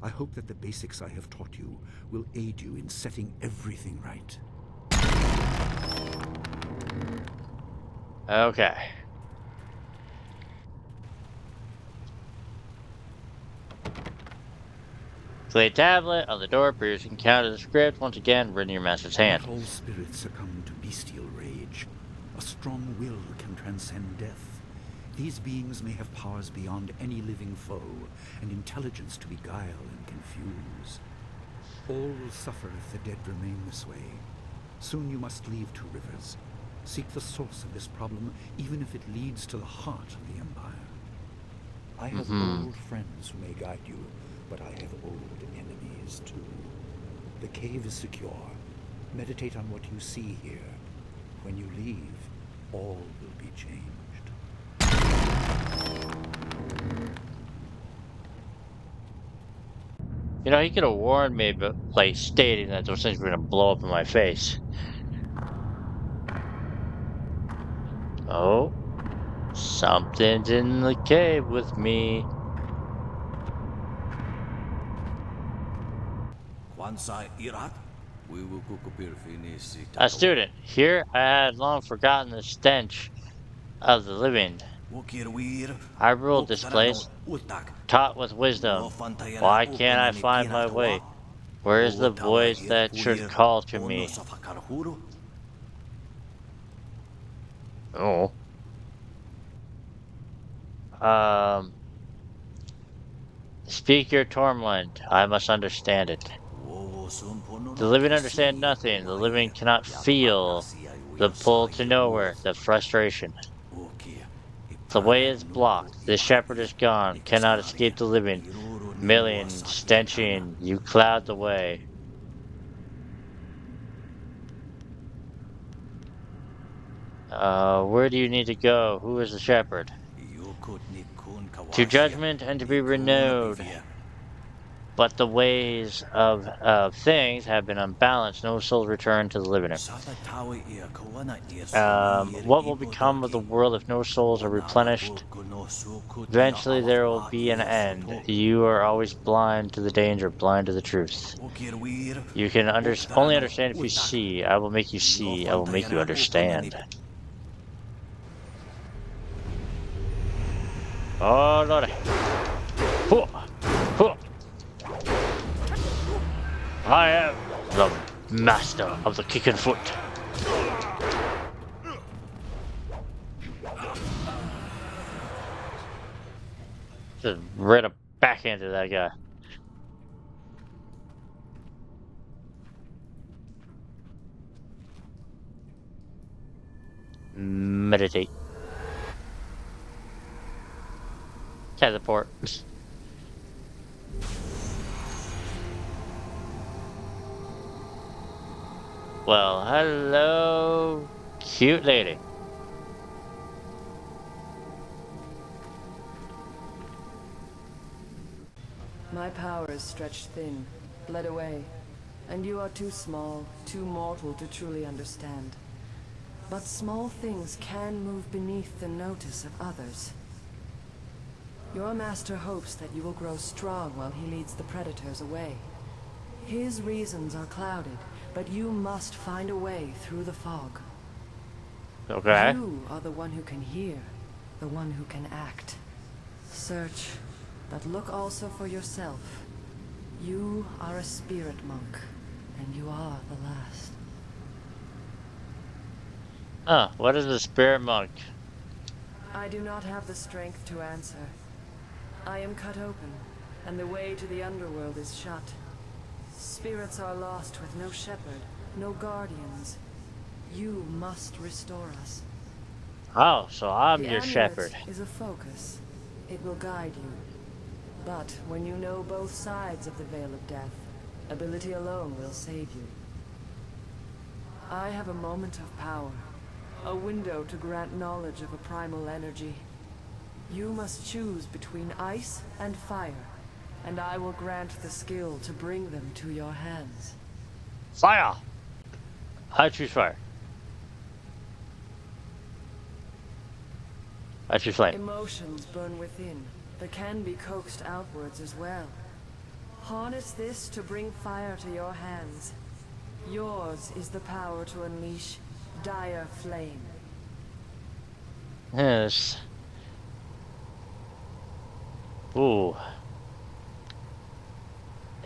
I hope that the basics I have taught you will aid you in setting everything right. Okay. Clay tablet on the door appears. You can counter the script once again, written in your master's hand. Not all spirits succumb to bestial rage. A strong will can transcend death. These beings may have powers beyond any living foe, and intelligence to beguile and confuse. All will suffer if the dead remain this way. Soon you must leave Two Rivers. Seek the source of this problem, even if it leads to the heart of the Empire. I have old friends who may guide you, but I have old enemies too. The cave is secure. Meditate on what you see here. When you leave, all will be changed. You know, he could have warned me, but like stating that those things were gonna blow up in my face. Oh, something's in the cave with me. A student. Here I had long forgotten the stench of the living. I ruled this place, taught with wisdom. Why can't I find my way? Where is the voice that should call to me? Oh. Speak your torment. I must understand it. The living understand nothing. The living cannot feel the pull to nowhere, the frustration. The way is blocked. The shepherd is gone. Cannot escape the living. Milling, stenching, you cloud the way. Where do you need to go? Who is the shepherd? To judgment and to be renewed. But the ways of things have been unbalanced. No souls return to the living. What will become of the world if no souls are replenished? Eventually there will be an end. You are always blind to the danger, blind to the truth. You can only understand if you see. I will make you see. I will make you understand. Oh, Lord. I am the master of the kicking foot. Just right a backhand to that guy. Meditate. Teleport. Well, hello, cute lady. My power is stretched thin, bled away, and you are too small, too mortal to truly understand. But small things can move beneath the notice of others. Your master hopes that you will grow strong while he leads the predators away. His reasons are clouded, but you must find a way through the fog. Okay. You are the one who can hear, the one who can act. Search, but look also for yourself. You are a spirit monk, and you are the last. What is a spirit monk? I do not have the strength to answer. I am cut open, and the way to the underworld is shut. Spirits are lost with no shepherd, no guardians. You must restore us. Oh, so I'm the your shepherd. amulet is a focus. It will guide you. But when you know both sides of the Veil of Death, ability alone will save you. I have a moment of power, a window to grant knowledge of a primal energy. You must choose between ice and fire, and I will grant the skill to bring them to your hands. Fire! I choose fire. I choose flame. Emotions burn within, but can be coaxed outwards as well. Harness this to bring fire to your hands. Yours is the power to unleash dire flame. Yes. Ooh.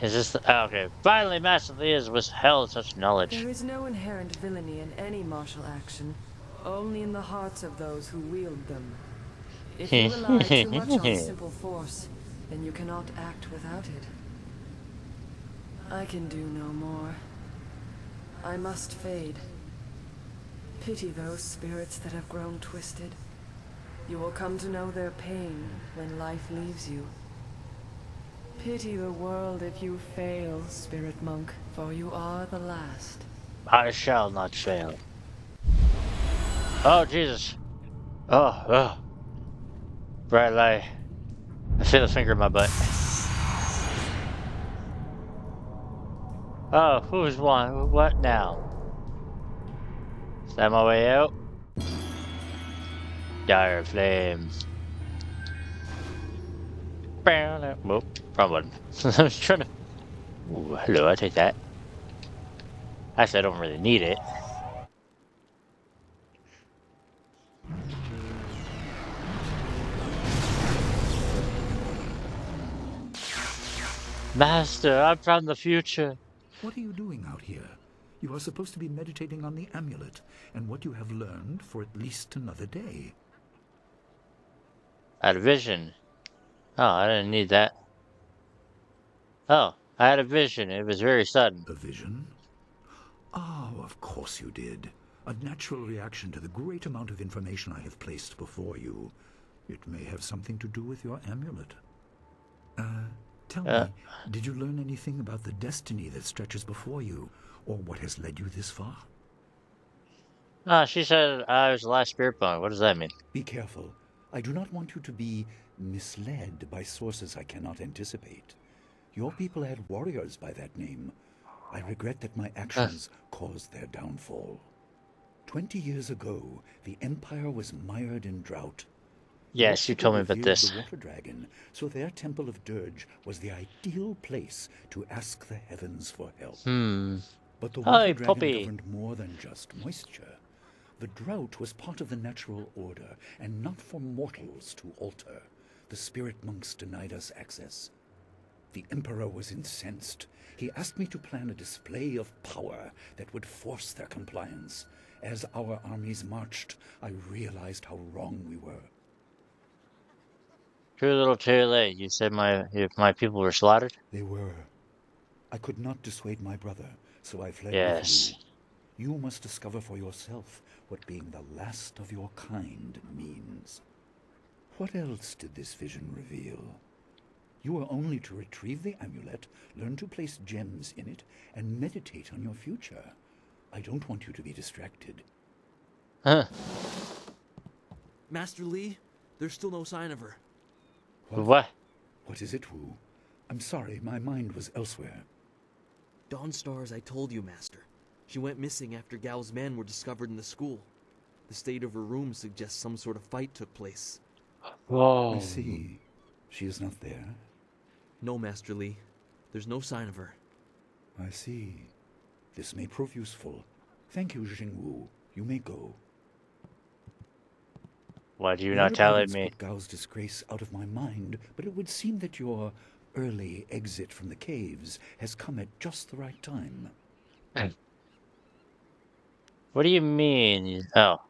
Is this the, oh, okay. Finally, Master Lee has withheld such knowledge. There is no inherent villainy in any martial action, only in the hearts of those who wield them. If you rely too much on simple force, then you cannot act without it. I can do no more. I must fade. Pity those spirits that have grown twisted. You will come to know their pain when life leaves you. Pity the world if you fail, spirit monk, for you are the last. I shall not fail. Oh, Jesus. Oh. Bright light. I feel a finger in my butt. Oh, who's one? What now? Is that my way out? Dire flames. Whoop, wrong button. I was trying to... Ooh, hello, I take that. Actually, I don't really need it. Master, I'm from the future. What are you doing out here? You are supposed to be meditating on the amulet and what you have learned for at least another day. I had a vision. Oh, I didn't need that. Oh, I had a vision. It was very sudden. A vision? Oh, of course you did. A natural reaction to the great amount of information I have placed before you. It may have something to do with your amulet. Tell me, did you learn anything about the destiny that stretches before you, or what has led you this far? She said I was the last spirit bond. What does that mean? Be careful. I do not want you to be misled by sources I cannot anticipate. Your people had warriors by that name. I regret that my actions caused their downfall. 20 years ago, the Empire was mired in drought. Yes, you told me about this. The water dragon, so their temple of dirge was the ideal place to ask the heavens for help. But the water dragon governed more than just moisture. The drought was part of the natural order, and not for mortals to alter. The spirit monks denied us access. The Emperor was incensed. He asked me to plan a display of power that would force their compliance. As our armies marched, I realized how wrong we were. Too little, too late. You said if my people were slaughtered? They were. I could not dissuade my brother, so I fled with you. You must discover for yourself what being the last of your kind means. What else did this vision reveal? You are only to retrieve the amulet, learn to place gems in it, and meditate on your future. I don't want you to be distracted. Master Lee, there's still no sign of her. What? What is it, Wu? I'm sorry, my mind was elsewhere. Dawnstar, as I told you, Master. She went missing after Gao's men were discovered in the school. The state of her room suggests some sort of fight took place. Whoa. I see. She is not there? No, Master Lee. There's no sign of her. I see. This may prove useful. Thank you, Jingwu. You may go. Why do you not tell me? Put Gao's disgrace out of my mind, but it would seem that your early exit from the caves has come at just the right time. What do you mean? Oh.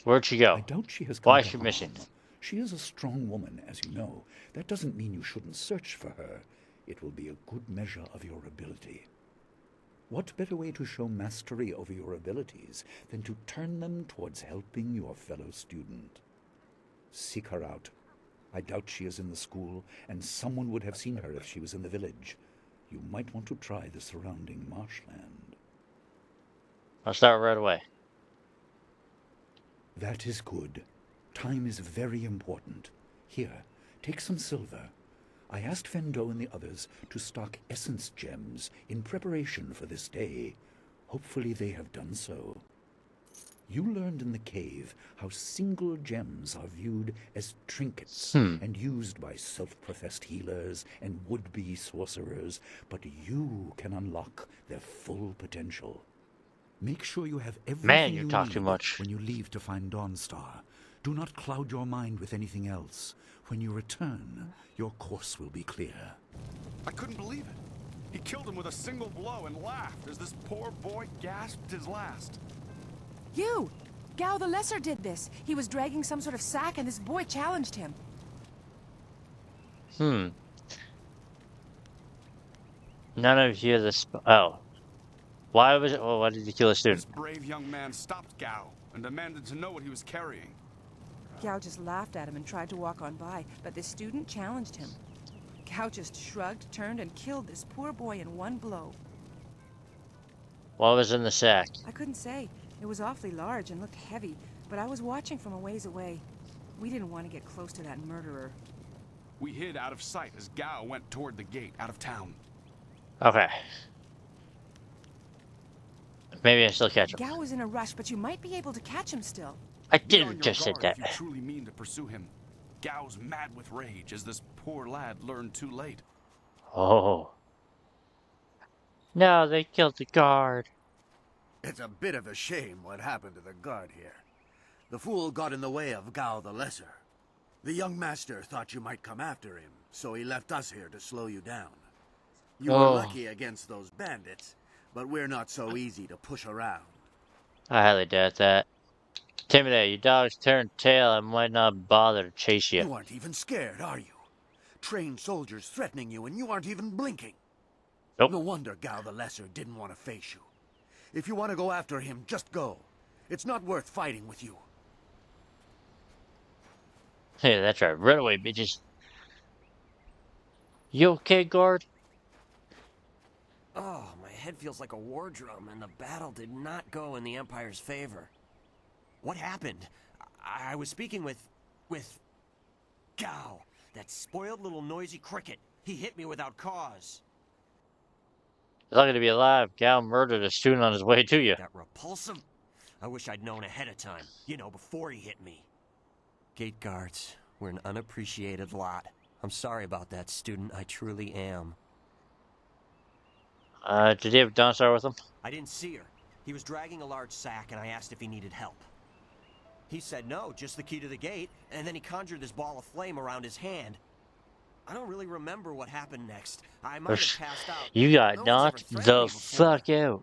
Where'd she go? I doubt she has come. Why is she missing? She is a strong woman, as you know. That doesn't mean you shouldn't search for her. It will be a good measure of your ability. What better way to show mastery over your abilities than to turn them towards helping your fellow student? Seek her out. I doubt she is in the school, and someone would have seen her if she was in the village. You might want to try the surrounding marshland. I'll start right away. That is good. Time is very important. Here, take some silver. I asked Fendo and the others to stock essence gems in preparation for this day. Hopefully they have done so. You learned in the cave how single gems are viewed as trinkets and used by self-professed healers and would-be sorcerers, but you can unlock their full potential. Make sure you have everything you talk need too much. when you leave to find Dawnstar. Do not cloud your mind with anything else. When you return, your course will be clear. I couldn't believe it. He killed him with a single blow and laughed as this poor boy gasped his last. You! Gao the Lesser did this. He was dragging some sort of sack and this boy challenged him. None of you oh. Why was it? Well, why did you kill a student? This brave young man stopped Gao and demanded to know what he was carrying. Gao just laughed at him and tried to walk on by, but the student challenged him. Gao just shrugged, turned, and killed this poor boy in one blow. What was in the sack? I couldn't say. It was awfully large and looked heavy, but I was watching from a ways away. We didn't want to get close to that murderer. We hid out of sight as Gao went toward the gate out of town. Okay. Maybe I still catch him. Gao was in a rush, but you might be able to catch him still. I Be on didn't your just say guard that. if you truly mean to pursue him. Gao's mad with rage as this poor lad learned too late. Oh. No, they killed the guard. It's a bit of a shame what happened to the guard here. The fool got in the way of Gao the Lesser. The young master thought you might come after him, so he left us here to slow you down. You were lucky against those bandits, but we're not so easy to push around. I highly doubt that. Timothy, your dog's turned tail and might not bother to chase you. You aren't even scared, are you? Trained soldiers threatening you and you aren't even blinking. Nope. No wonder Gao the Lesser didn't want to face you. If you want to go after him, just go. It's not worth fighting with you. Hey, that's right. Run away, bitches. You okay, guard? Oh, my head feels like a war drum, and the battle did not go in the Empire's favor. What happened? I was speaking with Gao, that spoiled little noisy cricket. He hit me without cause. Lucky to be alive. Gao murdered a student on his way to you. That repulsive? I wish I'd known ahead of time. You know, before he hit me. Gate guards, we're an unappreciated lot. I'm sorry about that, student. I truly am. Did he have Dawnstar with him? I didn't see her. He was dragging a large sack, and I asked if he needed help. He said no, just the key to the gate, and then he conjured this ball of flame around his hand. I don't really remember what happened next. I might have passed out. You got knocked the fuck out.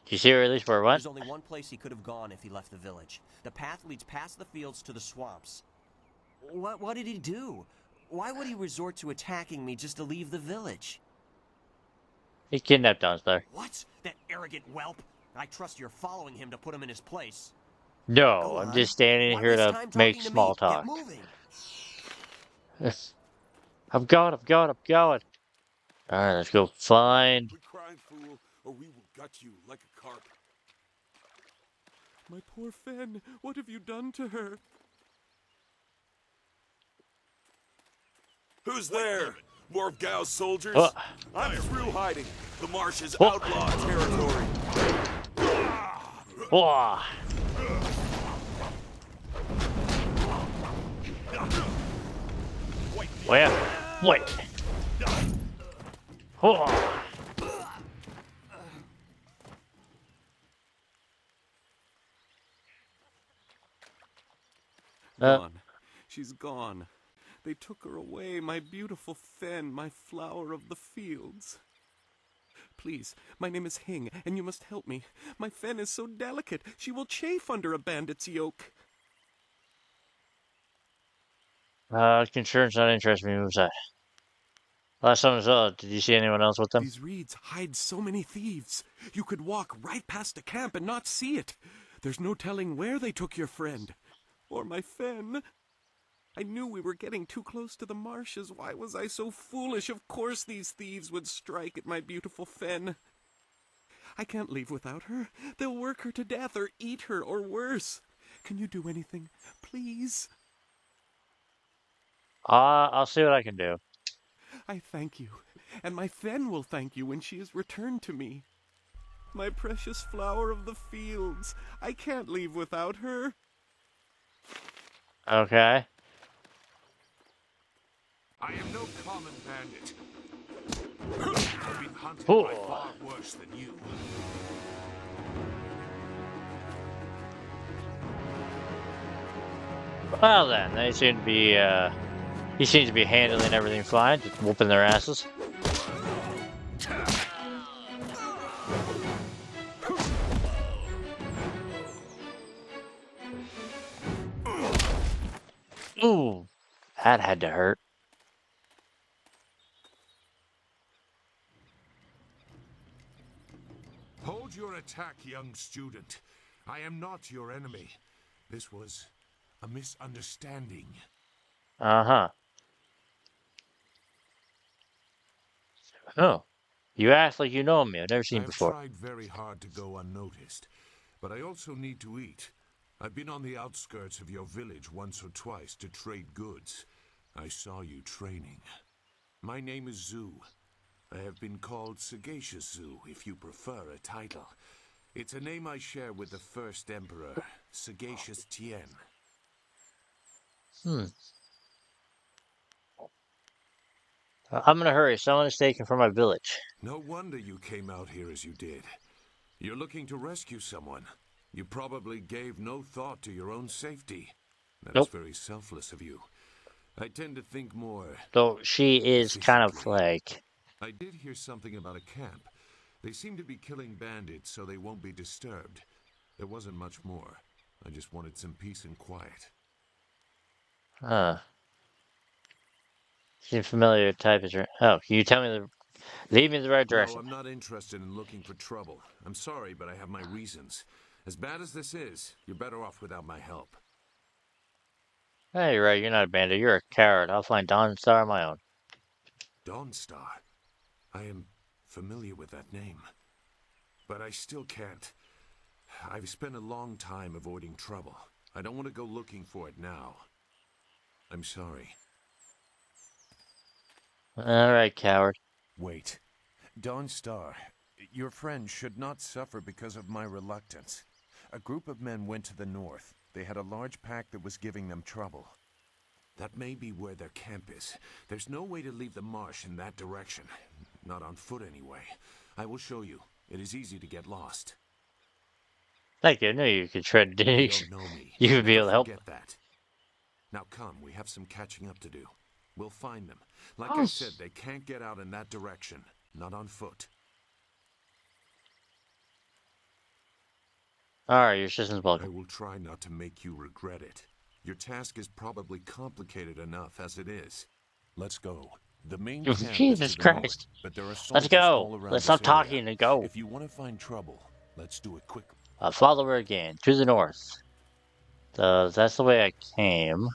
Did you see her at least for what? There's only one place he could have gone if he left the village. The path leads past the fields to the swamps. What did he do? Why would he resort to attacking me just to leave the village? He kidnapped Dawnstar. What? That arrogant whelp? I trust you're following him to put him in his place. No, I'm just standing here to make small talk. Get moving. I'm going. Alright, let's go find... Quit crying, fool, or we will gut you like a carp. My poor Fen, what have you done to her? Who's there? More of Gao's soldiers? I'm through hiding. The marsh is outlaw territory. Where? Wait. Gone. She's gone. They took her away, my beautiful Fen, my flower of the fields. Please, my name is Hing, and you must help me. My Fen is so delicate, she will chafe under a bandit's yoke. Concerns not interest me. Who's that? Last time I saw, did you see anyone else with them? These reeds hide so many thieves. You could walk right past the camp and not see it. There's no telling where they took your friend. Or my Fen. I knew we were getting too close to the marshes. Why was I so foolish? Of course these thieves would strike at my beautiful Fen. I can't leave without her. They'll work her to death or eat her or worse. Can you do anything? Please? I'll see what I can do. I thank you, and my Fen will thank you when she is returned to me. My precious flower of the fields. I can't leave without her. Okay. I am no common bandit. I've been hunted by far worse than you. Well then, they seem to be He seems to be handling everything fine, just whooping their asses. Ooh, that had to hurt. Hold your attack, young student. I am not your enemy. This was a misunderstanding. Uh-huh. Oh. You act like you know me. I've never seen I you have before. tried very hard to go unnoticed, but I also need to eat. I've been on the outskirts of your village once or twice to trade goods. I saw you training. My name is Zhu. I have been called Sagacious Zhu, if you prefer a title. It's a name I share with the first emperor, Sagacious Tien. I'm in a hurry. Someone is taken from my village. No wonder you came out here as you did. You're looking to rescue someone. You probably gave no thought to your own safety. That is Nope. very selfless of you. I tend to think more Though she is kind of efficiently. like... I did hear something about a camp. They seem to be killing bandits so they won't be disturbed. There wasn't much more. I just wanted some peace and quiet. Seems familiar type is... Oh, can you tell me the... Lead me in the right No, direction. I'm not interested in looking for trouble. I'm sorry, but I have my reasons. As bad as this is, you're better off without my help. Hey, you're right. You're not a bandit. You're a coward. I'll find Dawnstar on my own. Dawnstar? I am familiar with that name. But I still can't. I've spent a long time avoiding trouble. I don't want to go looking for it now. I'm sorry. Alright, coward. Wait. Dawnstar, your friend should not suffer because of my reluctance. A group of men went to the north. They had a large pack that was giving them trouble. That may be where their camp is. There's no way to leave the marsh in that direction. Not on foot, anyway. I will show you. It is easy to get lost. Thank you. I knew you could tread You digs. don't know me. You would be Never able to help. forget that. Now come, we have some catching up to do. We'll find them. Like I said, they can't get out in that direction. Not on foot. Alright, your assistant's I welcome. will try not to make you regret it. Your task is probably complicated enough as it is. Let's go. The main camp is Jesus to the north, Christ. but there are Let's soldiers go. all around Let's this stop area. talking and go. If you want to find trouble, let's do it quickly. Follow her again. To the north. That's the way I came.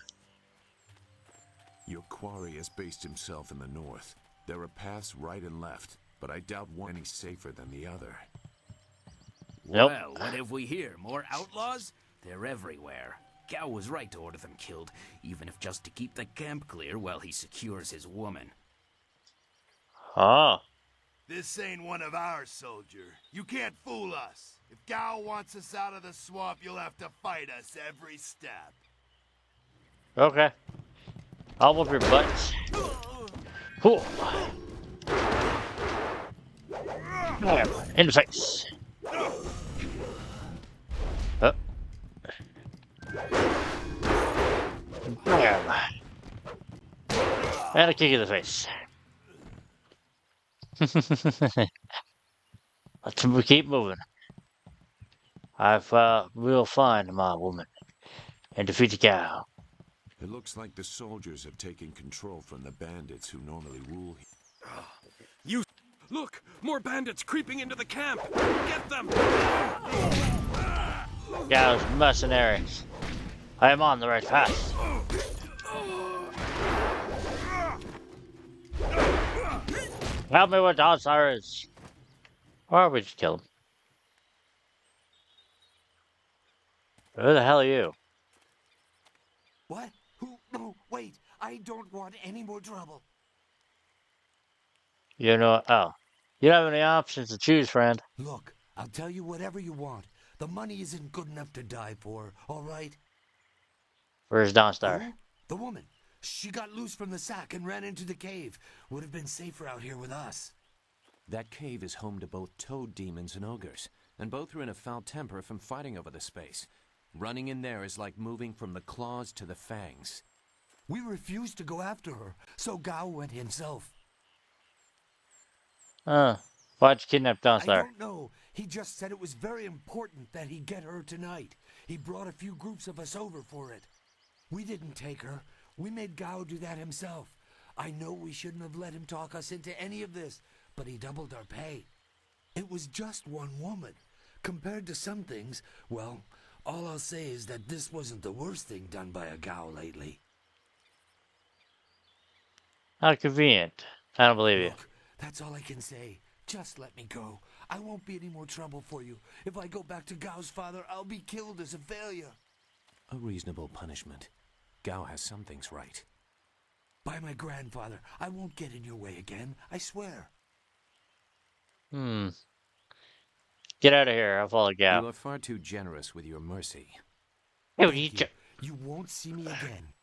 Your quarry has based himself in the north. There are paths right and left, but I doubt one any safer than the other. Nope. Well, what have we here? More outlaws? They're everywhere. Gao was right to order them killed, even if just to keep the camp clear while he secures his woman. Oh. This ain't one of ours, soldier. You can't fool us. If Gao wants us out of the swamp, you'll have to fight us every step. Okay. I'll whoop your butts. Cool. In the face. Bam. And a kick in the face. Let's keep moving. We'll find my woman and defeat the cow. It looks like the soldiers have taken control from the bandits who normally rule here. You... Look! More bandits creeping into the camp! Get them! Cows, mercenaries. I am on the right path. Help me with Dawnstar is. Or we just kill him. Who the hell are you? What? Who? No, wait. I don't want any more trouble. You know, oh. You don't have any options to choose, friend. Look, I'll tell you whatever you want. The money isn't good enough to die for, all right? Where's Dawnstar? Who? The woman. She got loose from the sack and ran into the cave. Would have been safer out here with us. That cave is home to both toad demons and ogres, and both are in a foul temper from fighting over the space. Running in there is like moving from the claws to the fangs. We refused to go after her, so Gao went himself. Why'd you kidnap I Dawnstar? don't know. He just said it was very important that he get her tonight. He brought a few groups of us over for it. We didn't take her. We made Gao do that himself. I know we shouldn't have let him talk us into any of this, but he doubled our pay. It was just one woman. Compared to some things, well, all I'll say is that this wasn't the worst thing done by a Gao lately. How convenient. I don't believe you. Look, that's all I can say. Just let me go. I won't be any more trouble for you. If I go back to Gao's father, I'll be killed as a failure. A reasonable punishment. Gao has some things right. By my grandfather, I won't get in your way again, I swear. Get out of here. I'll follow Gao. You are far too generous with your mercy. Thank you. You won't see me again.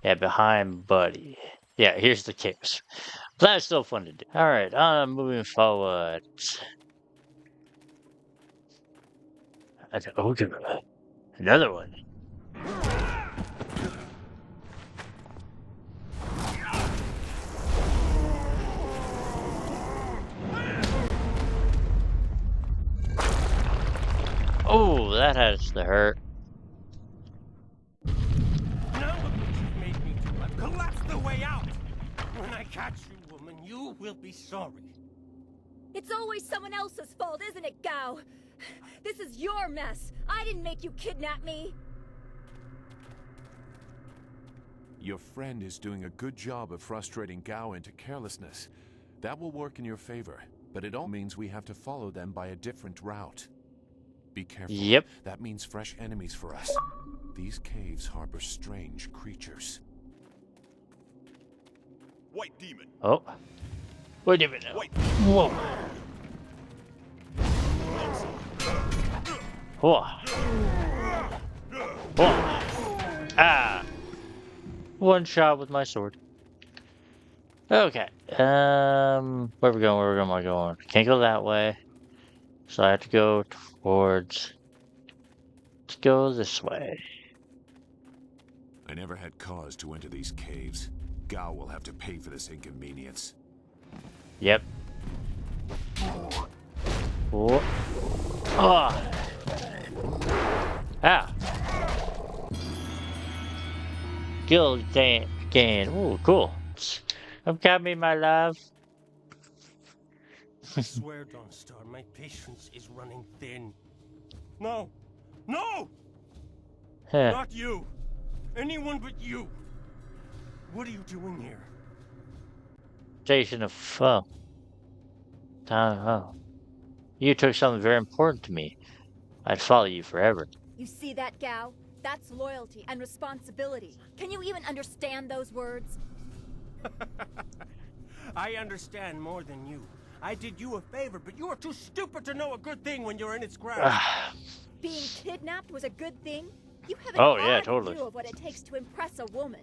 Yeah, behind buddy. Yeah, here's the caves. But that's still fun to do. Alright, moving forward. Okay, another one. Oh, that has to hurt. Now look what you've made me do. I've collapsed the way out. When I catch you, woman, you will be sorry. It's always someone else's fault, isn't it, Gao? This is your mess. I didn't make you kidnap me. Your friend is doing a good job of frustrating Gao into carelessness. That will work in your favor, but it all means we have to follow them by a different route. Be careful. Yep. That means fresh enemies for us. These caves harbor strange creatures. White demon. Oh. Wait a minute. Whoa. Whoa. Whoa. Ah. One shot with my sword. Okay. Where we going? Where am I going? Can't go that way. So I have to go towards... Let's go this way. I never had cause to enter these caves. Gao will have to pay for this inconvenience. Yep. Oh. Oh. Ah. Guild gain. Ooh, cool. Come got me, my love. I swear, Dawnstar, my patience is running thin. No! No! Huh. Not you! Anyone but you! What are you doing here? Station of oh. Oh. You took something very important to me. I'd follow you forever. You see that, Gao? That's loyalty and responsibility. Can you even understand those words? I understand more than you. I did you a favor, but you are too stupid to know a good thing when you're in its grasp. Being kidnapped was a good thing? You have an odd view of what it takes to impress a woman.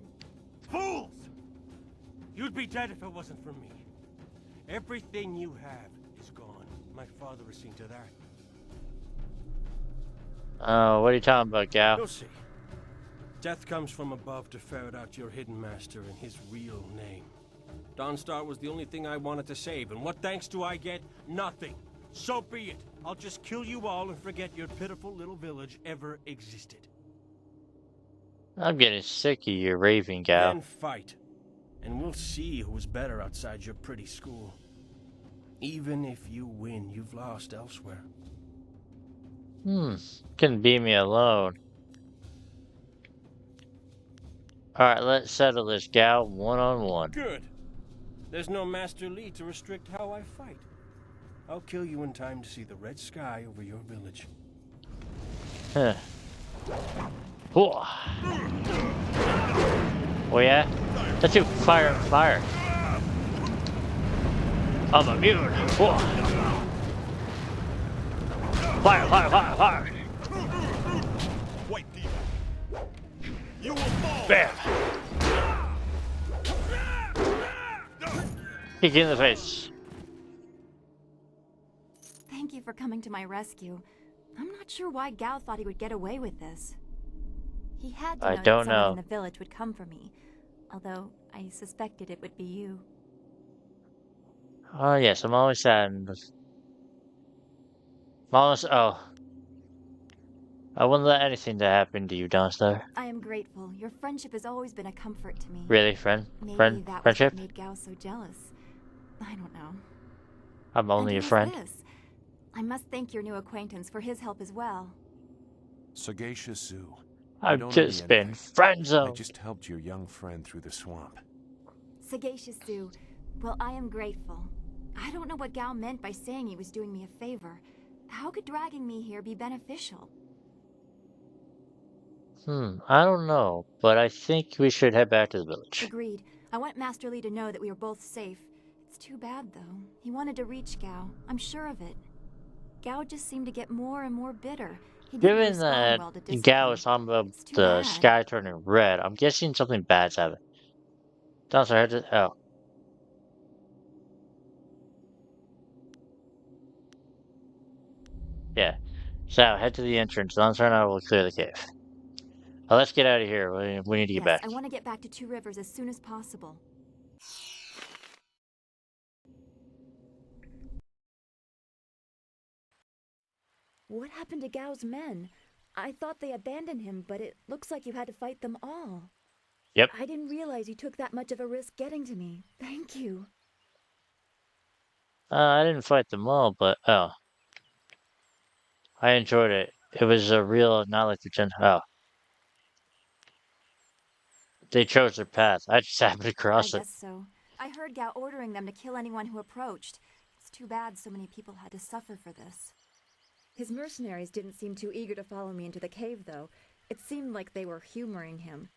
Fools! You'd be dead if it wasn't for me. Everything you have is gone. My father has seen to that. What are you talking about, Gao? You'll see. Death comes from above to ferret out your hidden master and his real name. Dawnstar was the only thing I wanted to save, and what thanks do I get? Nothing. So be it. I'll just kill you all and forget your pitiful little village ever existed. I'm getting sick of your raving, Gao. Then fight. And we'll see who's better outside your pretty school. Even if you win, you've lost elsewhere. Couldn't be me alone. Alright, let's settle this, Gao, one-on-one. Good. There's no Master Li to restrict how I fight. I'll kill you in time to see the red sky over your village. Huh. Oh yeah? That's you, fire. I'm immune. Whoa. Fire. White demon. You will fall. Bam. Kick you in the face. Thank you for coming to my rescue. I'm not sure why Gao thought he would get away with this. He had to I know that don't someone know. in the village would come for me, although I suspected it would be you. Oh yes, I'm always sad. Oh, I wouldn't let anything to happen to you, Dawnstar. I am grateful. Your friendship has always been a comfort to me. Really, Maybe that was friendship? what made Gao so jealous. I don't know. I'm only And a who's friend. this? I must thank your new acquaintance for his help as well. Sagacious Zoo. I I've don't owe just you been anything. I friend-zoned. just helped your young friend through the swamp. Sagacious Sue, well, I am grateful. I don't know what Gao meant by saying he was doing me a favor. How could dragging me here be beneficial? I don't know, but I think we should head back to the village. Agreed. I want Master Li to know that we are both safe. It's too bad, though. He wanted to reach Gao. I'm sure of it. Gao just seemed to get more and more bitter. He didn't Given respond that well to Gao discipline. is talking about It's too the bad. sky turning red, I'm guessing something bad's happened. Dawnstar, head to... Oh. Yeah. So, head to the entrance. Dawnstar and I will clear the cave. Well, let's get out of here. We need to get Yes, back. I want to get back to Two Rivers as soon as possible. What happened to Gao's men? I thought they abandoned him, but it looks like you had to fight them all. Yep. I didn't realize you took that much of a risk getting to me. Thank you. I didn't fight them all, but... Oh. I enjoyed it. It was a real, not like the gen... Oh. They chose their path. I just happened to I cross it. guess so. I heard Gao ordering them to kill anyone who approached. It's too bad so many people had to suffer for this. His mercenaries didn't seem too eager to follow me into the cave, though. It seemed like they were humoring him.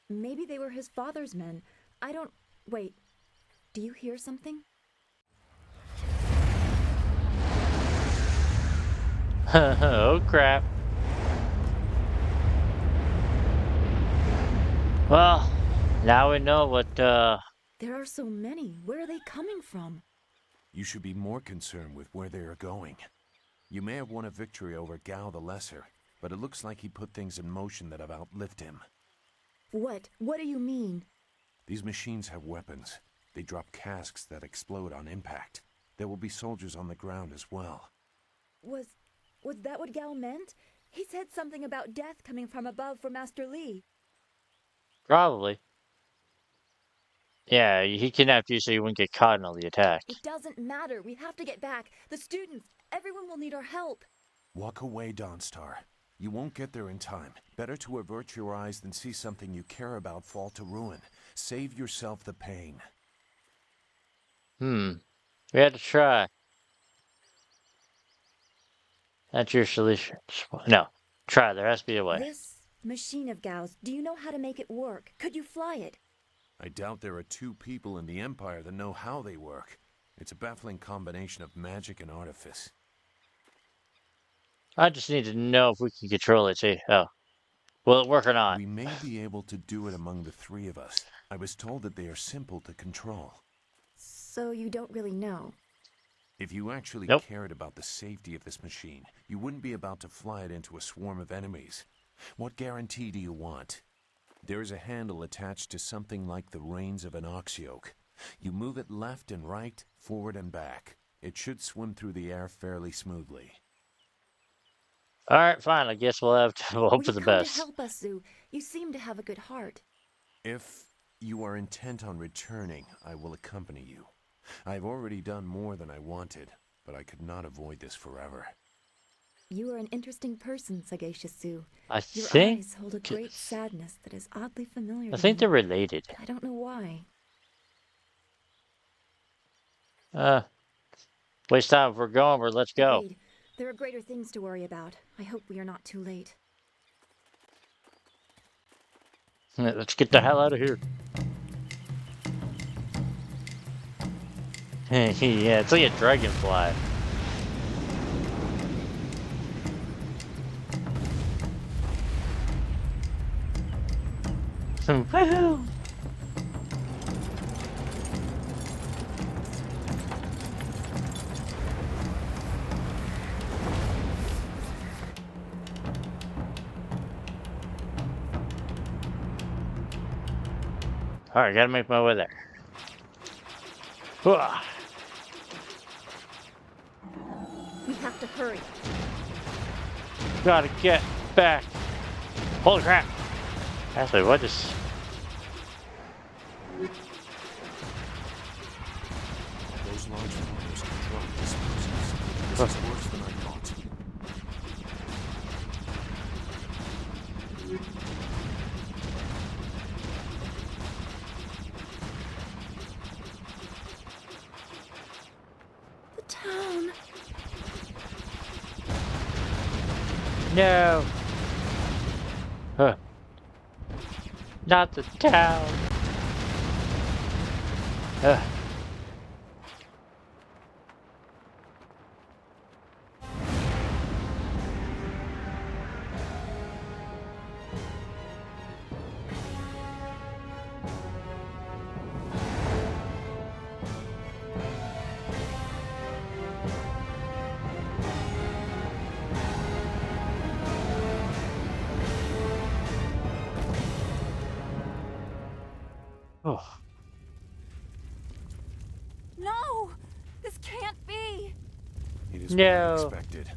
Maybe they were his father's men. I don't... Wait. Do you hear something? Oh, crap. Well, now we know what, There are so many. Where are they coming from? You should be more concerned with where they are going. You may have won a victory over Gao the Lesser, but it looks like he put things in motion that have outlived him. What? What do you mean? These machines have weapons. They drop casks that explode on impact. There will be soldiers on the ground as well. Was that what Gao meant? He said something about death coming from above for Master Li. Probably. Yeah, he kidnapped you so you wouldn't get caught in all the attacks. It doesn't matter. We have to get back. The students, everyone will need our help. Walk away, Dawnstar. You won't get there in time. Better to avert your eyes than see something you care about fall to ruin. Save yourself the pain. We had to try. That's your solution. No, try. There has to be a way. This machine of Gao's, do you know how to make it work? Could you fly it? I doubt there are two people in the Empire that know how they work. It's a baffling combination of magic and artifice. I just need to know if we can control it, see? Oh. Will it work or not? We may be able to do it among the three of us. I was told that they are simple to control. So you don't really know? If you actually cared about the safety of this machine, you wouldn't be about to fly it into a swarm of enemies. What guarantee do you want? There is a handle attached to something like the reins of an ox yoke. You move it left and right, forward and back. It should swim through the air fairly smoothly. Alright, fine. I guess we'll have to hope for the best. To help us, Zoo. You seem to have a good heart. If you are intent on returning, I will accompany you. I've already done more than I wanted, but I could not avoid this forever. You are an interesting person, Sagacious Zoo. Your think eyes hold a great sadness that is oddly familiar. I think they're related. I don't know why. Waste time. If we're going, let's go. Agreed. There are greater things to worry about. I hope we are not too late. Let's get the hell out of here. Yeah, it's like a dragonfly. Woohoo! Alright, gotta make my way there. Hooah. We have to hurry. Gotta get back. Holy crap. Actually, what is... Those launch fires control explosives. This is worse than I thought. The town. No. Huh. Not the town. Oh. No! This can't be! It is what No. I expected.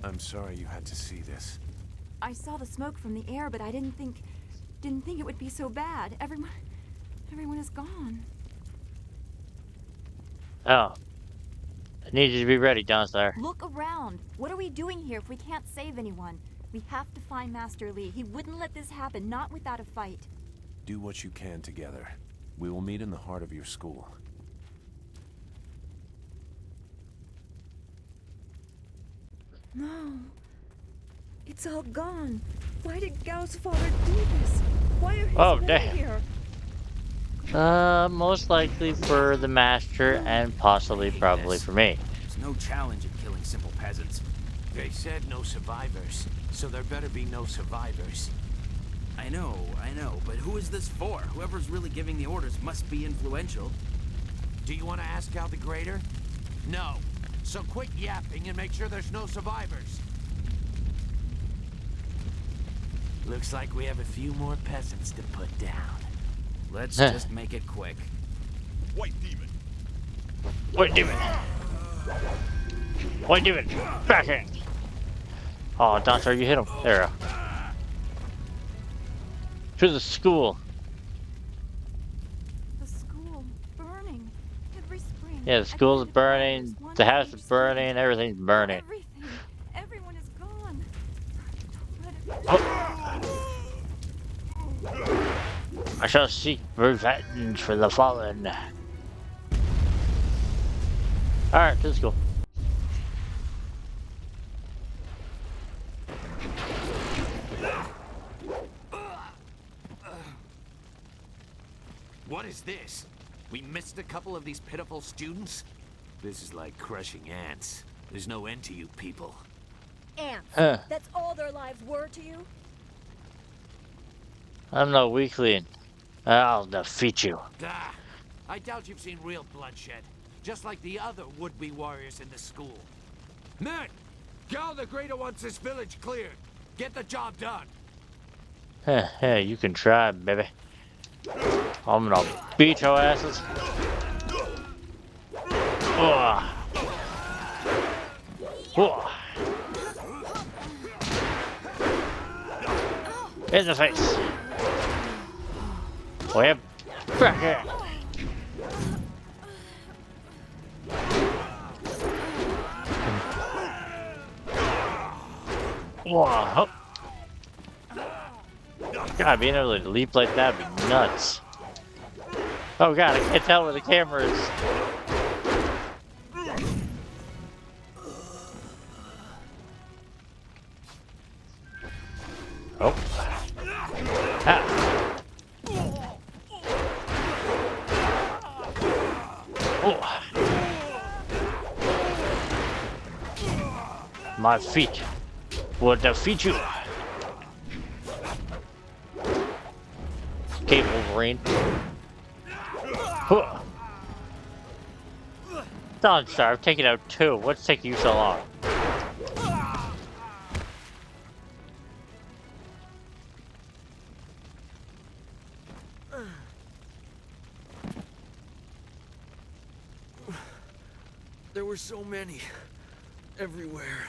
I'm sorry you had to see this. I saw the smoke from the air, but I didn't think it would be so bad. Everyone is gone. Oh. I need you to be ready, Dawnstar. Look around. What are we doing here if we can't save anyone? We have to find Master Li. He wouldn't let this happen, not without a fight. Do what you can together. We will meet in the heart of your school. No. It's all gone. Why did Gao's father do this? Why are his Oh, men damn. here? Most likely for the Master and possibly probably for me. There's no challenge in killing simple peasants. They said no survivors, so there better be no survivors. I know, but who is this for? Whoever's really giving the orders must be influential. Do you want to ask Gal the Greater? No. So quit yapping and make sure there's no survivors. Looks like we have a few more peasants to put down. Let's just make it quick. White demon. White demon. White demon. Backhand. Oh, Dawnstar, you hit him. There we go. To the school. The school burning. Every spring. Yeah, the school's burning. The house is burning. Everything's burning. Everything. Everyone is gone. I shall seek revenge for the fallen. Alright, to the school. What is this? We missed a couple of these pitiful students? This is like crushing ants. There's no end to you people. Ants. Huh. That's all their lives were to you? I'm no weakling. I'll defeat you. Ah, I doubt you've seen real bloodshed. Just like the other would-be warriors in the school. Men! Gal the Greater wants this village cleared. Get the job done. Hey, you can try, baby. I'm gonna beat your asses. Ugh. Ugh. In the face. Whip. Back here. Whoa. God, being able to leap like that would be nuts. Oh god, I can't tell where the camera is. Oh. Ah. Oh. My feet will defeat you. Okay, Wolverine. Huh. Dawnstar, I've taken out two. What's taking you so long? There were so many. Everywhere.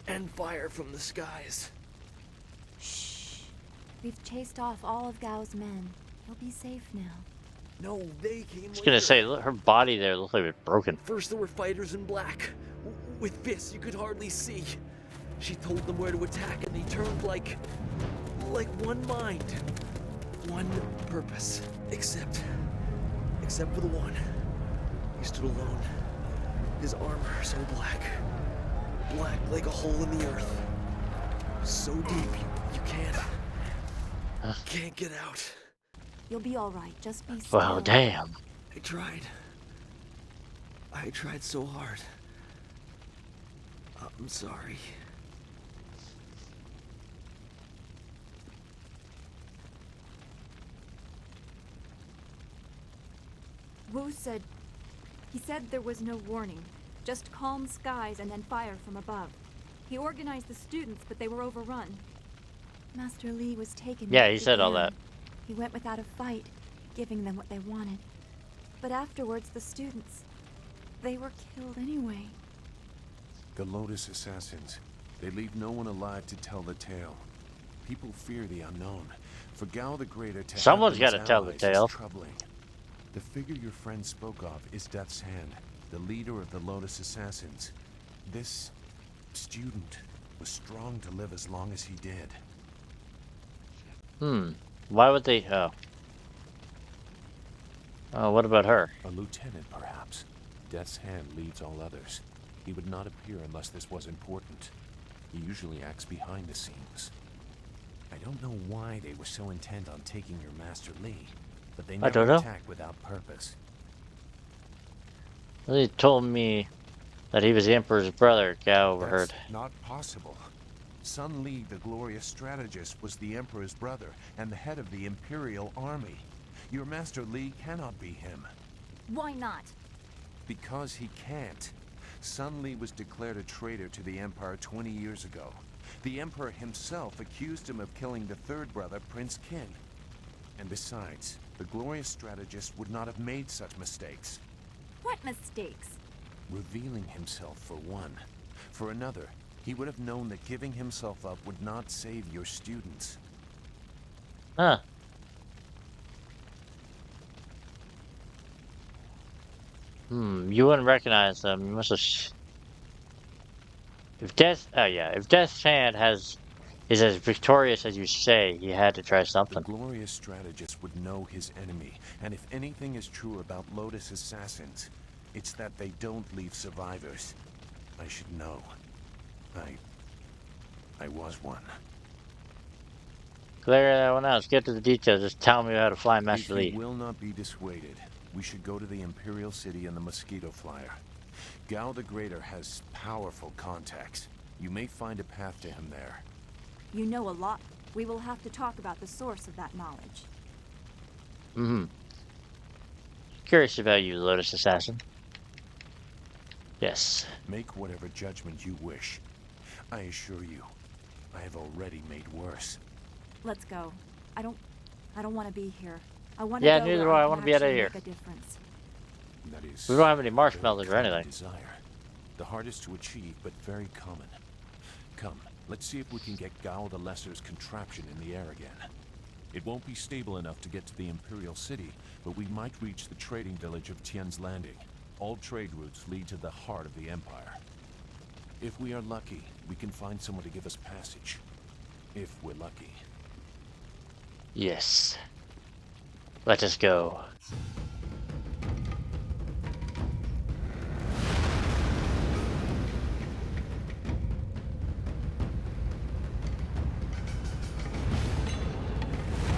And fire from the skies. Shh. We've chased off all of Gao's men. You'll be safe now. No, they came I was gonna say, later. her body there looks like it's broken. First there were fighters in black. With fists you could hardly see. She told them where to attack and they turned like one mind. One purpose. Except for the one. He stood alone. His armor so black. Black like a hole in the earth. So deep you can't get out. You'll be all right. Just be still. Well, damn. I tried so hard. I'm sorry. Wu said... He said there was no warning. Just calm skies and then fire from above. He organized the students, but they were overrun. Master Li was taken... Yeah, he said all that. He went without a fight, giving them what they wanted. But afterwards, the students... They were killed anyway. The Lotus Assassins. They leave no one alive to tell the tale. People fear the unknown. For Gao the Greater to Someone's got to tell the tale. Troubling. The figure your friend spoke of is Death's Hand, the leader of the Lotus Assassins. This student was strong to live as long as he did. Why would they... Oh, what about her? A lieutenant, perhaps. Death's Hand leads all others. He would not appear unless this was important. He usually acts behind the scenes. I don't know why they were so intent on taking your Master Li, but they never attacked without purpose. They told me that he was the Emperor's brother, Gao overheard. That's not possible. Sun Li, the glorious strategist, was the Emperor's brother and the head of the Imperial Army. Your Master Li cannot be him. Why not? Because he can't. Sun Li was declared a traitor to the Empire 20 years ago. The Emperor himself accused him of killing the third brother, Prince Qin. And besides, the glorious strategist would not have made such mistakes. What mistakes? Revealing himself, for one. For another, he would have known that giving himself up would not save your students. Huh. You wouldn't recognize them. You must have... If Death's Hand is as victorious as you say, he had to try something. The glorious strategist would know his enemy, and if anything is true about Lotus Assassins, it's that they don't leave survivors. I should know. I was one. Clear that one out. Let's get to the details. Just tell me how to fly Master Li. If you will not be dissuaded, we should go to the Imperial City in the Mosquito Flyer. Gao the Greater has powerful contacts. You may find a path to him there. You know a lot. We will have to talk about the source of that knowledge. Curious about you, Lotus Assassin. Yes. Make whatever judgment you wish. I assure you, I have already made worse. Let's go. I don't want to be here. I want to go neither where do I. I want to be out of here. make a difference. That is, we don't have any marshmallows or anything. Desire. The hardest to achieve, but very common. Come, let's see if we can get Gao the Lesser's contraption in the air again. It won't be stable enough to get to the Imperial City, but we might reach the trading village of Tian's Landing. All trade routes lead to the heart of the Empire. If we are lucky, we can find someone to give us passage. If we're lucky. Yes. Let us go.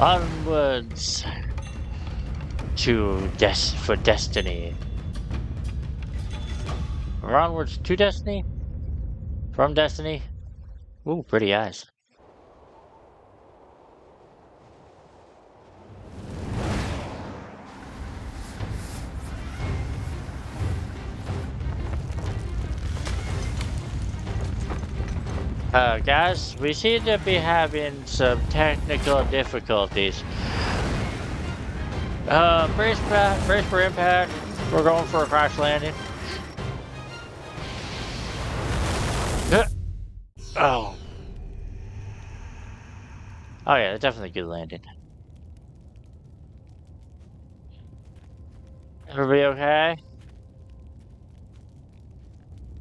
Onwards to destiny. Or onwards to destiny? From destiny? Ooh, pretty eyes. Guys, we seem to be having some technical difficulties. Brace for impact. We're going for a crash landing. Oh yeah, definitely good landing. Everybody okay?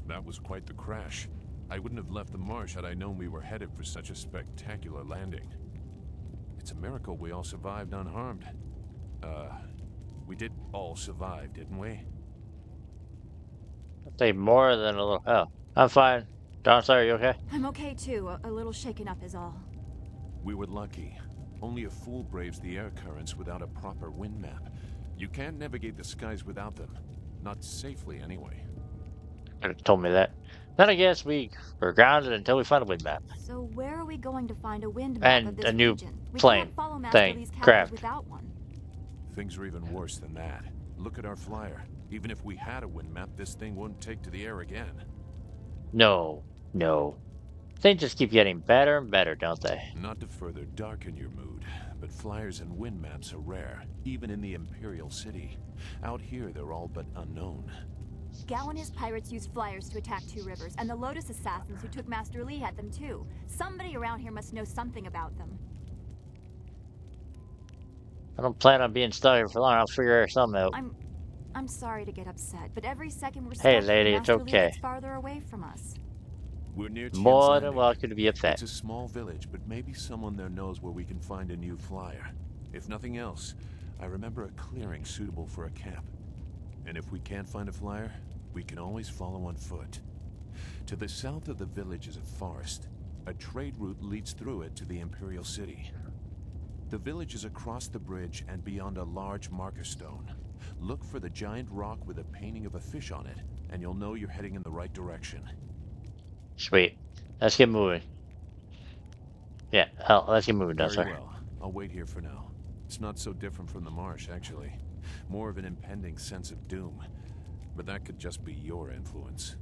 That was quite the crash. I wouldn't have left the marsh had I known we were headed for such a spectacular landing. It's a miracle we all survived unharmed. We did all survive, didn't we? I'll say more than a little. Oh, I'm fine. Don, sorry, you okay? I'm okay too. A little shaken up is all. We were lucky. Only a fool braves the air currents without a proper wind map. You can't navigate the skies without them. Not safely, anyway. Could have told me that. Then I guess we were grounded until we find a wind map. So where are we going to find a wind map of And this a new region? We plane can't follow Master thing. Lee's captors Craft. without one. Things are even worse than that. Look at our flyer. Even if we had a wind map, this thing wouldn't take to the air again. No. Things just keep getting better and better, don't they? Not to further darken your mood, but flyers and wind maps are rare, even in the Imperial City. Out here, they're all but unknown. Gao and his pirates used flyers to attack Two Rivers, and the Lotus assassins who took Master Lee had them too. Somebody around here must know something about them. I don't plan on being stuck here for long. I'll figure something out. I'm sorry to get upset, but every second we're stuck Hey, here, lady, it's Master Lee okay. gets farther away from us. We're near Tian's More than Landing. welcome to be upset. It's a small village, but maybe someone there knows where we can find a new flyer. If nothing else, I remember a clearing suitable for a camp. And if we can't find a flyer, we can always follow on foot. To the south of the village is a forest. A trade route leads through it to the Imperial City. The village is across the bridge and beyond a large marker stone. Look for the giant rock with a painting of a fish on it, and you'll know you're heading in the right direction. Sweet. Let's get moving. Yeah, let's get moving, Very sir. well. I'll wait here for now. It's not so different from the marsh, actually. More of an impending sense of doom. But that could just be your influence.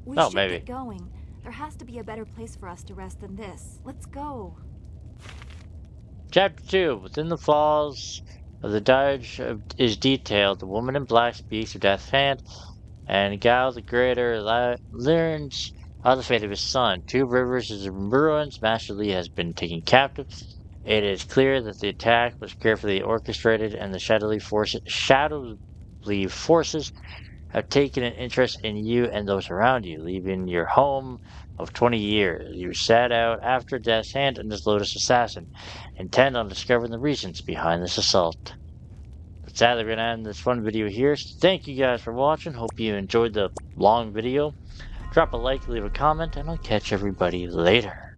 We should maybe. get going. There has to be a better place for us to rest than this. Let's go. Chapter 2. Within the falls of the Dodge is detailed. The woman in black speaks of Death's hand, and Gao the Greater learns of the fate of his son. Two Rivers is in ruins. Master Lee has been taken captive. It is clear that the attack was carefully orchestrated, and the shadowy forces have taken an interest in you and those around you, leaving your home of 20 years. You set out after Death's Hand and his Lotus assassin, intent on discovering the reasons behind this assault. But sadly, we're going to end this fun video here. So thank you guys for watching. Hope you enjoyed the long video. Drop a like, leave a comment, and I'll catch everybody later.